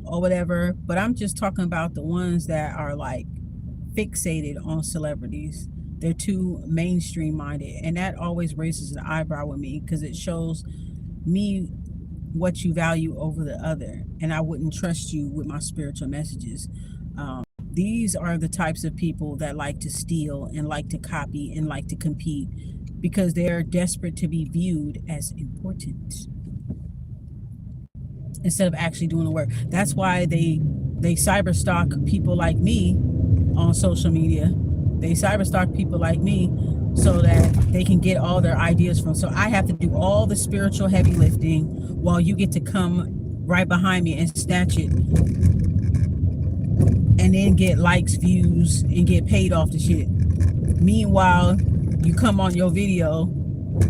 or whatever. But I'm just talking about the ones that are like fixated on celebrities. They're too mainstream minded, and that always raises an eyebrow with me, because it shows me what you value over the other, and I wouldn't trust you with my spiritual messages. These are the types of people that like to steal and like to copy and like to compete, because they're desperate to be viewed as important instead of actually doing the work. That's why they cyber stalk people like me on social media. They cyberstalk people like me so that they can get all their ideas from. So I have to do all the spiritual heavy lifting while you get to come right behind me and snatch it, and then get likes, views, and get paid off the shit. Meanwhile, you come on your video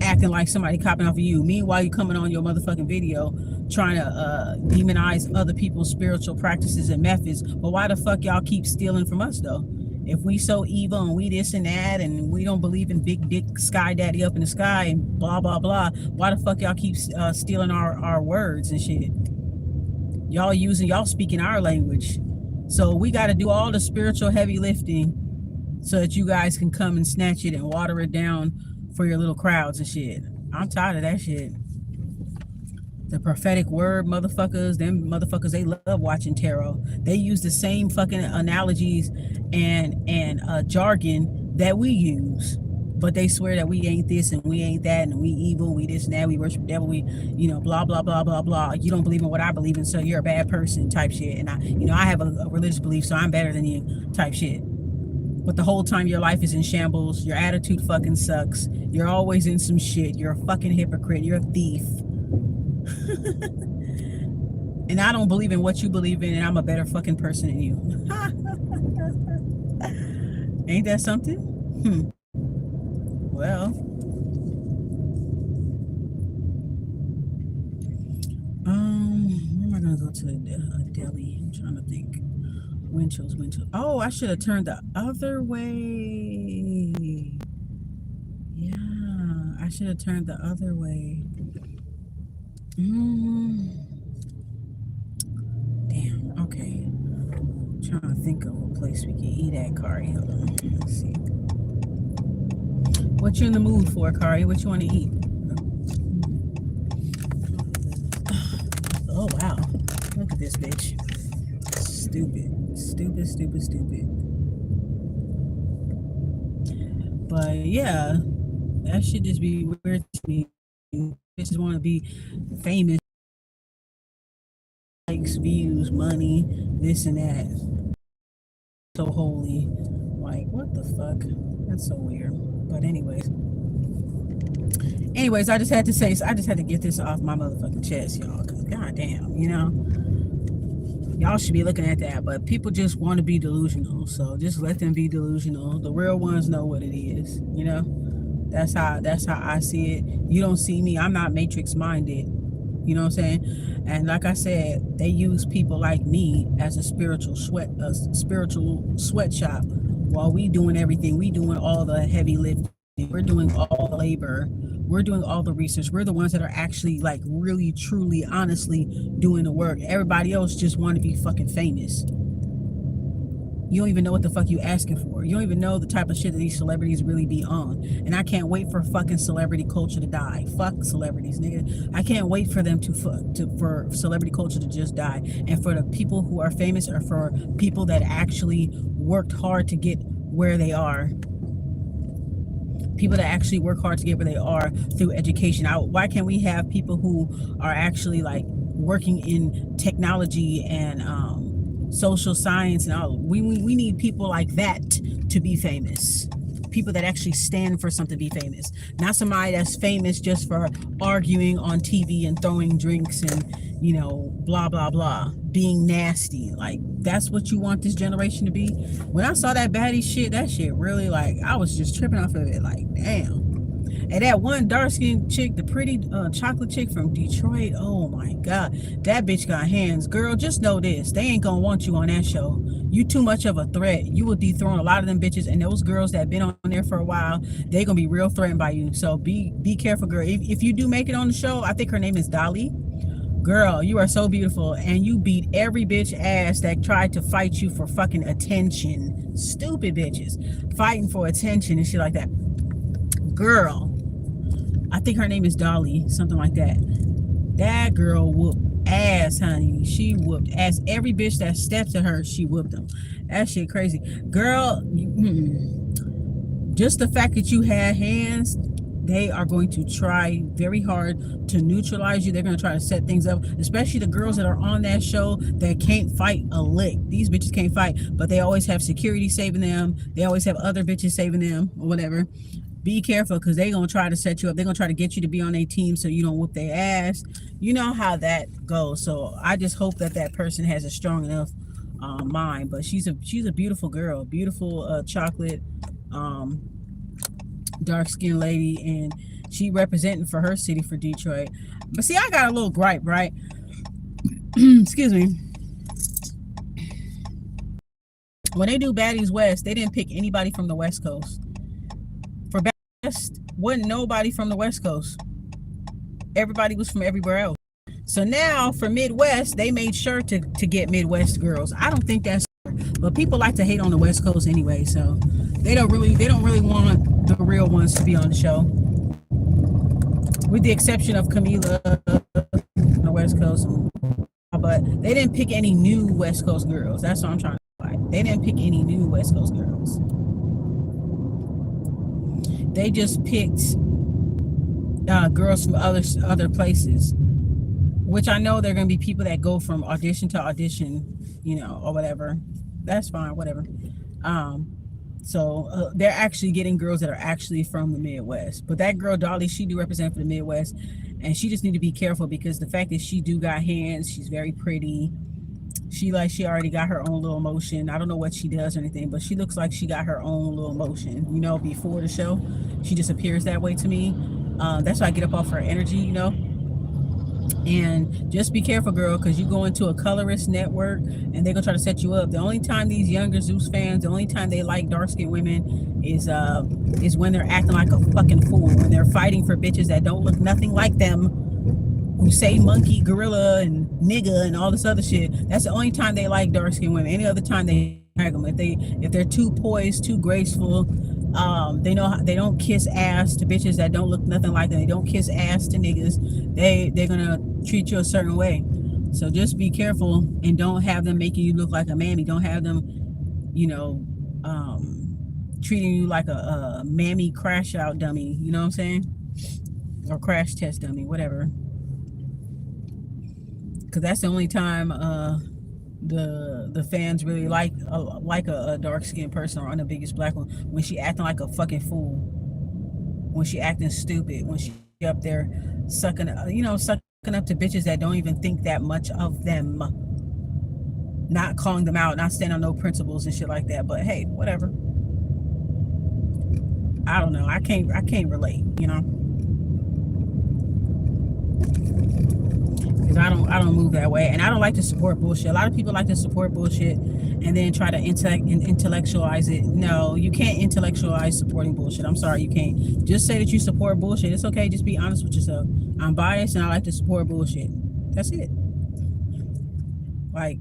acting like somebody copying off of you. Meanwhile, you coming on your motherfucking video trying to demonize other people's spiritual practices and methods. But why the fuck y'all keep stealing from us though? If we so evil and we this and that and we don't believe in big dick sky daddy up in the sky and blah blah blah, why the fuck y'all keep stealing our words and shit? Y'all speaking our language. So we got to do all the spiritual heavy lifting so that you guys can come and snatch it and water it down for your little crowds and shit. I'm tired of that shit. The prophetic word motherfuckers, them motherfuckers, they love watching tarot. They use the same fucking analogies and jargon that we use, but they swear that we ain't this and we ain't that and we evil, we this and that, we worship the devil, we, you know, blah blah blah blah blah. You don't believe in what I believe in, so you're a bad person type shit. And I have a religious belief, so I'm better than you type shit. But the whole time your life is in shambles, your attitude fucking sucks, you're always in some shit, you're a fucking hypocrite, you're a thief. And I don't believe in what you believe in, and I'm a better fucking person than you. Ain't that something? Well, where am I gonna go to? Delhi. I'm trying to think. Winchell's. Oh, I should have turned the other way. Yeah, I should have turned the other way. Damn. Okay. I'm trying to think of a place we can eat at, Kari. Hold on. Let's see. What you in the mood for, Kari? What you want to eat? Oh, wow. Look at this bitch. Stupid. Stupid, stupid, stupid. But yeah, that should just be weird to me. Bitches want to be famous, likes, views, money, this and that. So holy. Like, what the fuck? That's so weird. But anyways, I just had to say, I just had to get this off my motherfucking chest, y'all. Cause goddamn, you know, y'all should be looking at that. But people just want to be delusional, so just let them be delusional. The real ones know what it is, you know. That's how I see it. You don't see me. I'm not matrix minded. You know what I'm saying? And like I said, they use people like me as a spiritual sweatshop while we doing everything. We doing all the heavy lifting. We're doing all the labor. We're doing all the research. We're the ones that are actually like really, truly, honestly doing the work. Everybody else just want to be fucking famous. You don't even know what the fuck you asking for. You don't even know the type of shit that these celebrities really be on. And I can't wait for fucking celebrity culture to die. Fuck celebrities, nigga. I can't wait for them for celebrity culture to just die. And for the people who are famous or for people that actually worked hard to get where they are. People that actually work hard to get where they are through education. Why can't we have people who are actually like working in technology and social science and all? We need people like that to be famous. People that actually stand for something to be famous, not somebody that's famous just for arguing on TV and throwing drinks and, you know, blah blah blah, being nasty. Like, that's what you want this generation to be? When I saw that baddie shit, that shit really, like, I was just tripping off of it. Like, damn. And that one dark-skinned chick, the pretty chocolate chick from Detroit, oh my God, that bitch got hands. Girl, just know this. They ain't gonna want you on that show. You too much of a threat. You will dethrone a lot of them bitches, and those girls that been on there for a while, they gonna be real threatened by you. So be careful, girl. If you do make it on the show, I think her name is Dolly. Girl, you are so beautiful, and you beat every bitch ass that tried to fight you for fucking attention. Stupid bitches. Fighting for attention and shit like that. Girl, I think her name is Dolly, something like that. That girl whooped ass, honey. She whooped ass. Every bitch that stepped to her, she whooped them. That shit crazy. Girl, just the fact that you had hands, they are going to try very hard to neutralize you. They're going to try to set things up, especially the girls that are on that show that can't fight a lick. These bitches can't fight, but they always have security saving them. They always have other bitches saving them or whatever. Be careful, because they're going to try to set you up. They're going to try to get you to be on their team so you don't whoop their ass. You know how that goes. So I just hope that that person has a strong enough mind. But she's a beautiful girl. Beautiful chocolate dark-skinned lady. And she representing for her city, for Detroit. But see, I got a little gripe, right? Excuse me. When they do Baddies West, they didn't pick anybody from the West Coast. For West, wasn't nobody from the West Coast. Everybody was from everywhere else. So now for Midwest, they made sure to get Midwest girls. I don't think that's fair, but people like to hate on the West Coast anyway, so they don't really want the real ones to be on the show. With the exception of Camila on the West Coast. But they didn't pick any new West Coast girls. That's what I'm trying to say. They didn't pick any new West Coast girls. They just picked girls from other places, which I know there are going to be people that go from audition to audition, you know, or whatever. That's fine, whatever. So they're actually getting girls that are actually from the Midwest. But that girl, Dolly, she do represent for the Midwest, and she just need to be careful, because the fact that she do got hands, she's very pretty. She already got her own little motion. I don't know what she does or anything, but she looks like she got her own little motion, you know, before the show. She just appears that way to me. That's why I get up off her energy, you know. And just be careful, girl, because you go into a colorist network and they're gonna try to set you up. The only time these younger Zeus fans, the only time they like dark-skinned women is when they're acting like a fucking fool, when they're fighting for bitches that don't look nothing like them, who say monkey, gorilla, and nigga, and all this other shit. That's the only time they like dark skinned women. Any other time they drag them. If they're too poised, too graceful, they don't kiss ass to bitches that don't look nothing like them. They don't kiss ass to niggas. They're gonna treat you a certain way. So just be careful and don't have them making you look like a mammy. Don't have them, you know, treating you like a mammy crash out dummy. You know what I'm saying? Or crash test dummy, whatever. Because that's the only time the fans really like a dark skinned person or on the biggest black one, when she acting like a fucking fool, when she acting stupid, when she up there sucking up to bitches that don't even think that much of them, not calling them out, not standing on no principles and shit like that. But hey, whatever. I don't know. I can't relate, you know. Because I don't move that way, and I don't like to support bullshit. A lot of people like to support bullshit and then try to intellectualize it. No, you can't intellectualize supporting bullshit. I'm sorry, you can't. Just say that you support bullshit. It's okay. Just be honest with yourself. I'm biased and I like to support bullshit. That's it. Like,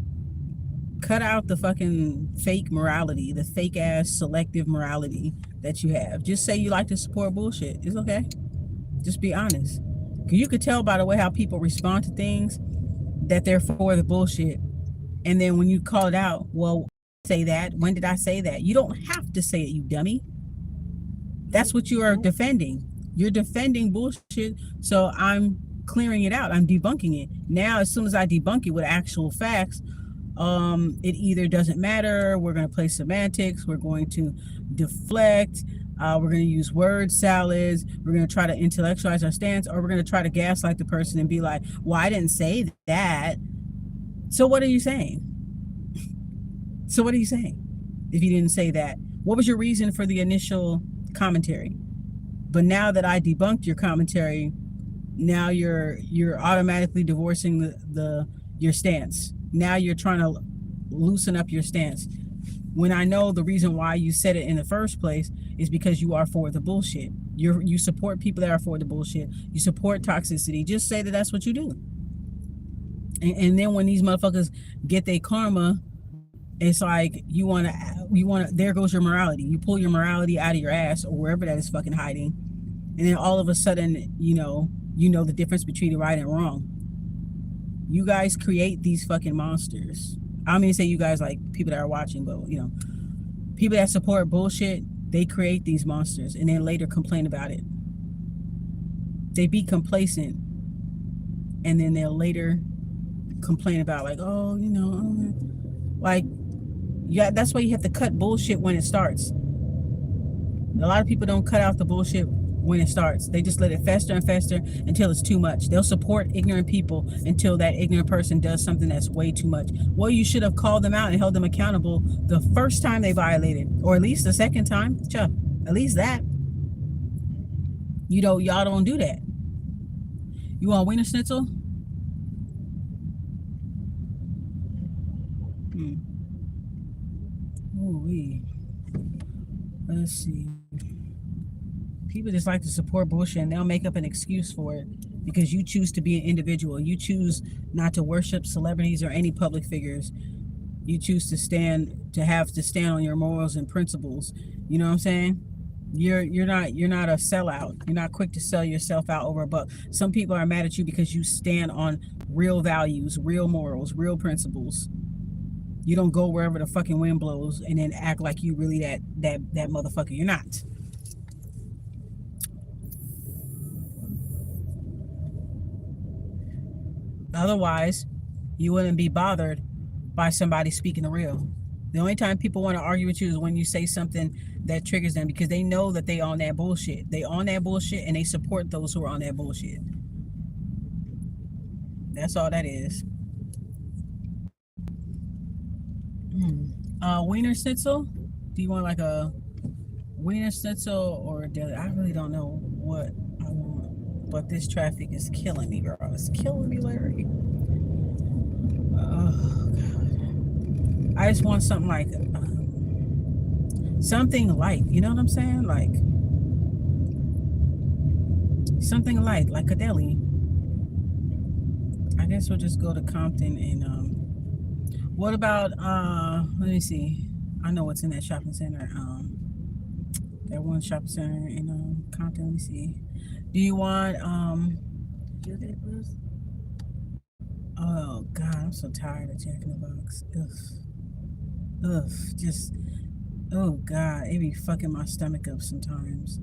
cut out the fucking fake morality, the fake ass selective morality that you have. Just say you like to support bullshit. It's okay. Just be honest. Because you could tell by the way how people respond to things that they're for the bullshit. And then when you call it out, well, say that. When did I say that? You don't have to say it, you dummy. That's what you are defending. You're defending bullshit. So I'm clearing it out. I'm debunking it. Now, as soon as I debunk it with actual facts, it either doesn't matter. We're going to play semantics. We're going to deflect. We're going to use word salads. We're going to try to intellectualize our stance, or we're going to try to gaslight the person and be like, well, I didn't say that. So what are you saying? So what are you saying if you didn't say that? What was your reason for the initial commentary? But now that I debunked your commentary, now you're automatically divorcing your stance. Now you're trying to loosen up your stance. When I know the reason why you said it in the first place is because you are for the bullshit. You support people that are for the bullshit. You support toxicity. Just say that that's what you do. And then when these motherfuckers get their karma, it's like you want to, there goes your morality. You pull your morality out of your ass or wherever that is fucking hiding. And then all of a sudden, you know the difference between right and wrong. You guys create these fucking monsters. I don't mean to say you guys like people that are watching, but you know, people that support bullshit, they create these monsters and then later complain about it. They be complacent and then they'll later complain about like, oh, you know, like, yeah, that's why you have to cut bullshit when it starts. A lot of people don't cut out the bullshit when it starts. They just let it fester and fester until it's too much. They'll support ignorant people until that ignorant person does something that's way too much. Well, you should have called them out and held them accountable the first time they violated, or at least the second time. Sure, at least that. You know, y'all don't do that. You want Wiener Schnitzel? Ooh-wee. Let's see. People just like to support bullshit and they'll make up an excuse for it because you choose to be an individual. You choose not to worship celebrities or any public figures. You choose to stand on your morals and principles. You know what I'm saying? You're not a sellout. You're not quick to sell yourself out over a buck. Some people are mad at you because you stand on real values, real morals, real principles. You don't go wherever the fucking wind blows and then act like you really that motherfucker. You're not. Otherwise, you wouldn't be bothered by somebody speaking the real. The only time people want to argue with you is when you say something that triggers them because they know that they on that bullshit. They on that bullshit and they support those who are on that bullshit. That's all that is. Wiener Schnitzel? Do you want like a Wiener Schnitzel or a deli? I really don't know what I want, but this traffic is killing me, bro. It's killing me, Larry. Oh God! I just want something like something light. You know what I'm saying? Like something light, like a deli. I guess we'll just go to Compton and what about let me see. I know what's in that shopping center. That one shopping center in Compton. Let me see. Do you want oh God, I'm so tired of Jack in the Box. Ugh, just oh God, it be fucking my stomach up sometimes.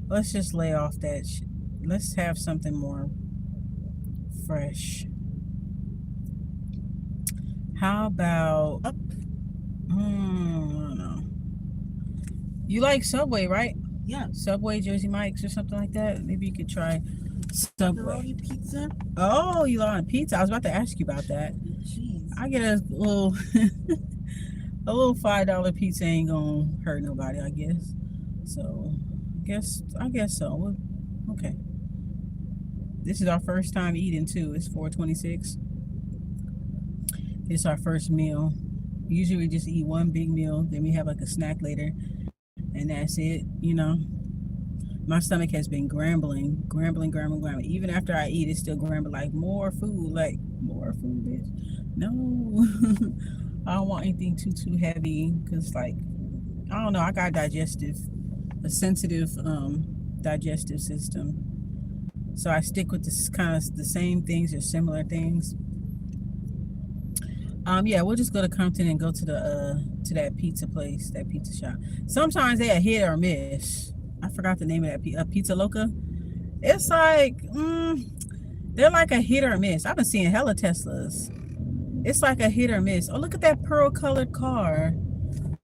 Let's just lay off that shit. Let's have something more fresh. How about I don't know. You like Subway, right? Yeah. Subway, Jersey Mike's, or something like that. Maybe you could try Subway. Pepperoni pizza. Oh, you like pizza? I was about to ask you about that. Jeez. I get a little a little $5 pizza ain't gonna hurt nobody, I guess. So, I guess so. Okay. This is our first time eating too. It's 4:26. It's our first meal. Usually we just eat one big meal, then we have like a snack later, and that's it. My stomach has been grumbling. Even after I eat, it's still grumbling like more food, bitch. No, I don't want anything too heavy because like I don't know. I got a sensitive digestive system, so I stick with this kind of the same things or similar things. Yeah, we'll just go to Compton and go to that pizza place, that pizza shop. Sometimes they a hit or miss. I forgot the name of that Pizza Loca. It's like they're like a hit or miss. I've been seeing hella Teslas. It's like a hit or miss. Oh, look at that pearl colored car.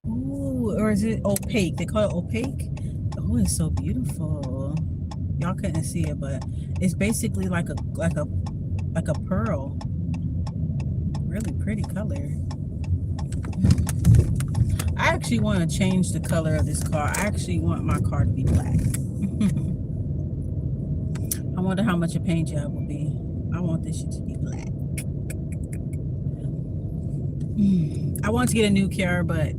Ooh, or is it opaque? They call it opaque. Oh, it's so beautiful. Y'all couldn't see it, but it's basically like a pearl. Really pretty color. I actually want to change the color of this car. I actually want my car to be black. I wonder how much a paint job will be. I want this shit to be black. I want to get a new car, but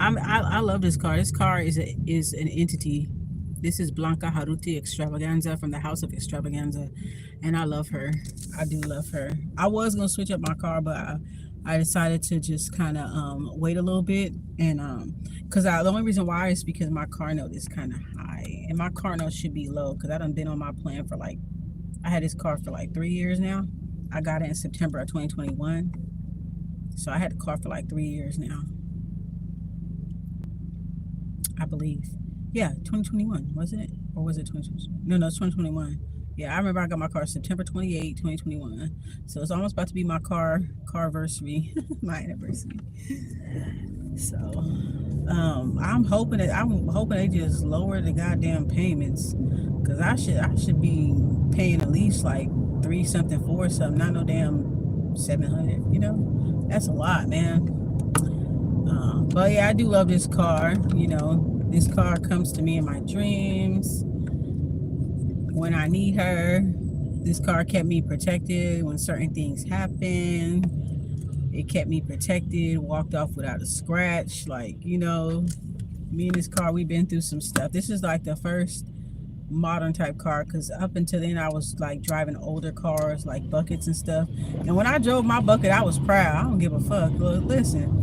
I love this car. This car is an entity. This is Blanca Haruti Extravaganza from the House of Extravaganza, and I love her. I do love her. I was gonna switch up my car, but I decided to just kind of wait a little bit, and because the only reason why is because my car note is kind of high, and my car note should be low because I done been on my plan for like I had this car for like 3 years now. I got it in September of 2021, so I had the car for like 3 years now, I believe. Yeah, 2021, wasn't it? Or was it 2020? No, it's 2021. Yeah, I remember I got my car September 28, 2021. So it's almost about to be my carversary, my anniversary. So I'm hoping they just lower the goddamn payments, because I should be paying at least like 3 something, 4 something, not no damn 700. That's a lot, man. But yeah, I do love this car. This car comes to me in my dreams when I need her. This car kept me protected when certain things happened. It kept me protected, walked off without a scratch. Like, me and this car, we've been through some stuff. This is like the first modern type car, because up until then I was like driving older cars like buckets and stuff. And when I drove my bucket, I was proud. I don't give a fuck. Look, listen.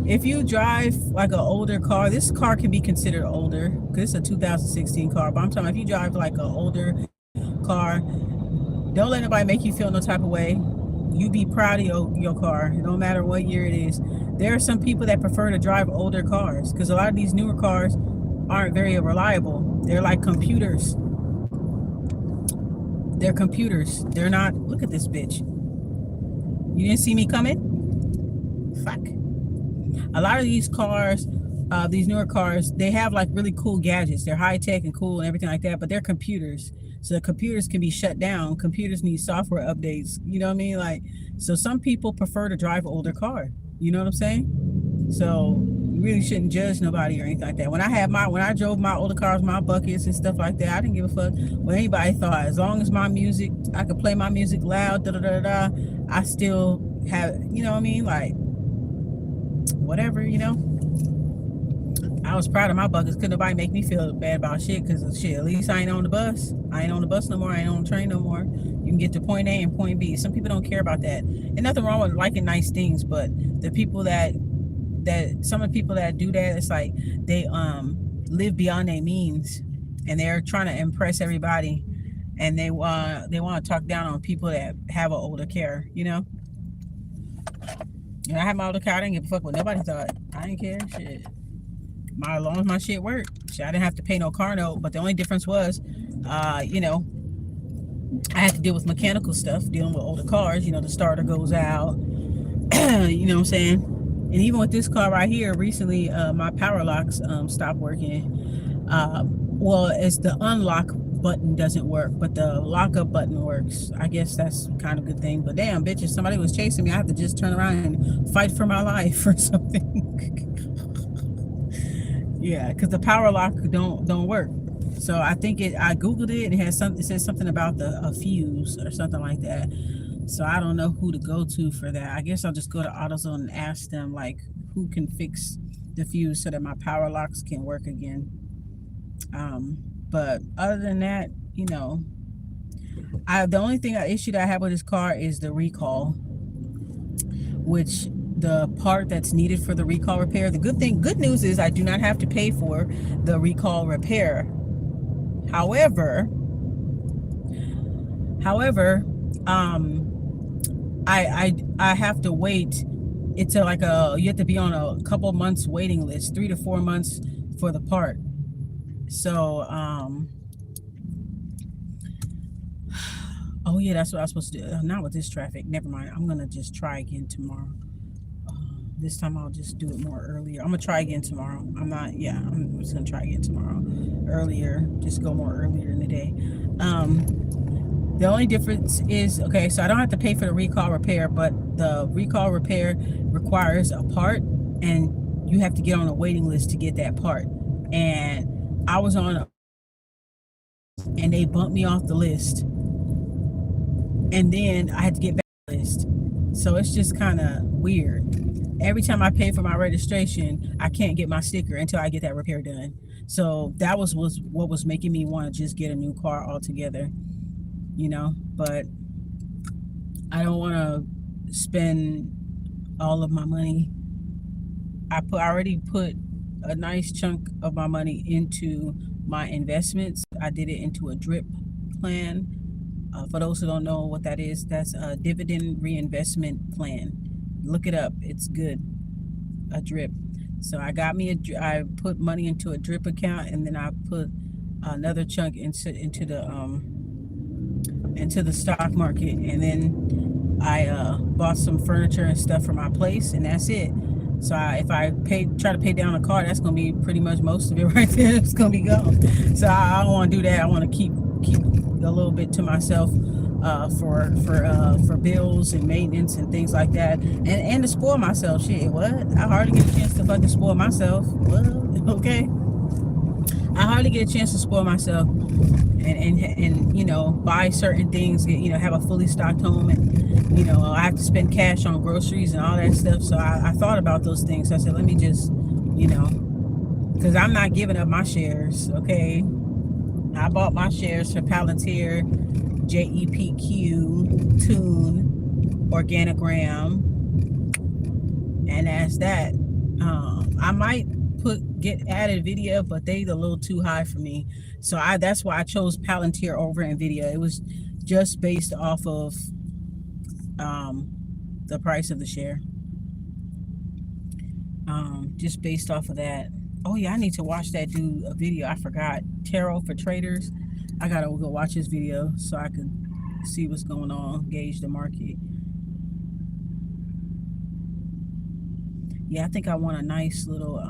If you drive like an older car, this car can be considered older because it's a 2016 car. But I'm talking if you drive like an older car, don't let nobody make you feel no type of way. You be proud of your car. No matter what year it is. There are some people that prefer to drive older cars because a lot of these newer cars aren't very reliable. They're like computers. They're computers. They're not. Look at this bitch. You didn't see me coming? Fuck. A lot of these cars, these newer cars, they have like really cool gadgets. They're high tech and cool and everything like that, but they're computers. So the computers can be shut down. Computers need software updates. You know what I mean? Like, so some people prefer to drive an older car. You know what I'm saying? So you really shouldn't judge nobody or anything like that. When I drove my older cars, my buckets and stuff like that, I didn't give a fuck what anybody thought. As long as my music, I could play my music loud, I still have, you know what I mean? Like, whatever, I was proud of my buckets. Couldn't nobody make me feel bad about shit, because shit, at least I ain't on the bus. I ain't on the bus no more. I ain't on the train no more. You can get to point A and point B. Some people don't care about that. And nothing wrong with liking nice things, but the people that some of the people that do that, it's like they live beyond their means, and they're trying to impress everybody, and they want to talk down on people that have an older care, you know. And I had my older car. I didn't give a fuck what nobody thought. I didn't care. Shit. As long as my shit worked. Shit, I didn't have to pay no car note. But the only difference was, you know, I had to deal with mechanical stuff, dealing with older cars. You know, the starter goes out. You know what I'm saying? And even with this car right here, recently, my power locks stopped working. Well, it's the unlock button doesn't work, but the lockup button works. I guess that's kind of a good thing. But damn, bitch, if somebody was chasing me, I have to just turn around and fight for my life or something. Yeah, because the power lock don't work. So I think I googled it, and it has something. It says something about a fuse or something like that. So I don't know who to go to for that. I guess I'll just go to AutoZone and ask them like who can fix the fuse so that my power locks can work again. But other than that, you know, the only issue that I have with this car is the recall, which the part that's needed for the recall repair. The good news is I do not have to pay for the recall repair. However, I have to wait. It's like you have to be on a couple months waiting list, 3 to 4 months for the part. So, oh yeah, that's what I was supposed to do. Not with this traffic. Never mind. I'm gonna just try again tomorrow. This time I'll just do it more earlier. I'm gonna try again tomorrow. I'm just gonna try again tomorrow. Earlier, just go more earlier in the day. The only difference is, okay, so I don't have to pay for the recall repair, but the recall repair requires a part, and you have to get on a waiting list to get that part. And I was on, and they bumped me off the list, and then I had to get back on the list. So it's just kind of weird. Every time I pay for my registration, I can't get my sticker until I get that repair done. So that was what was making me want to just get a new car altogether, you know. But I don't want to spend all of my money. I already put a nice chunk of my money into my investments. I did it into a DRIP plan. For those who don't know what that is, that's a dividend reinvestment plan. Look it up. It's good. A DRIP. So I put money into a DRIP account, and then I put another chunk into the stock market, and then I bought some furniture and stuff for my place, and that's it. So if I try to pay down a car, that's gonna be pretty much most of it right there. It's gonna be gone. So I don't want to do that. I want to keep a little bit to myself for bills and maintenance and things like that, and to spoil myself. Shit, what? I hardly get a chance to fucking spoil myself. What? Okay. I hardly get a chance to spoil myself and you know, buy certain things, you know, have a fully stocked home, and you know, I have to spend cash on groceries and all that stuff. So I thought about those things. I said, let me just, you know, because I'm not giving up my shares. Okay, I bought my shares for Palantir, JEPQ, Tune, Organigram, and that's that. I might get added Nvidia, but they a little too high for me. So that's why I chose Palantir over Nvidia. It was just based off of the price of the share. Just based off of that. Oh yeah, I need to watch that dude a video. I forgot. Tarot for Traders. I gotta go watch his video so I can see what's going on, gauge the market. Yeah, I think I want a nice little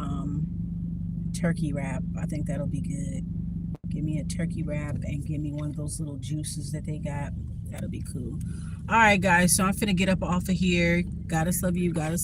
turkey wrap. I think that'll be good. Give me a turkey wrap and give me one of those little juices that they got. That'll be cool. All right, guys. So I'm finna get up off of here. Goddess love you. Goddess love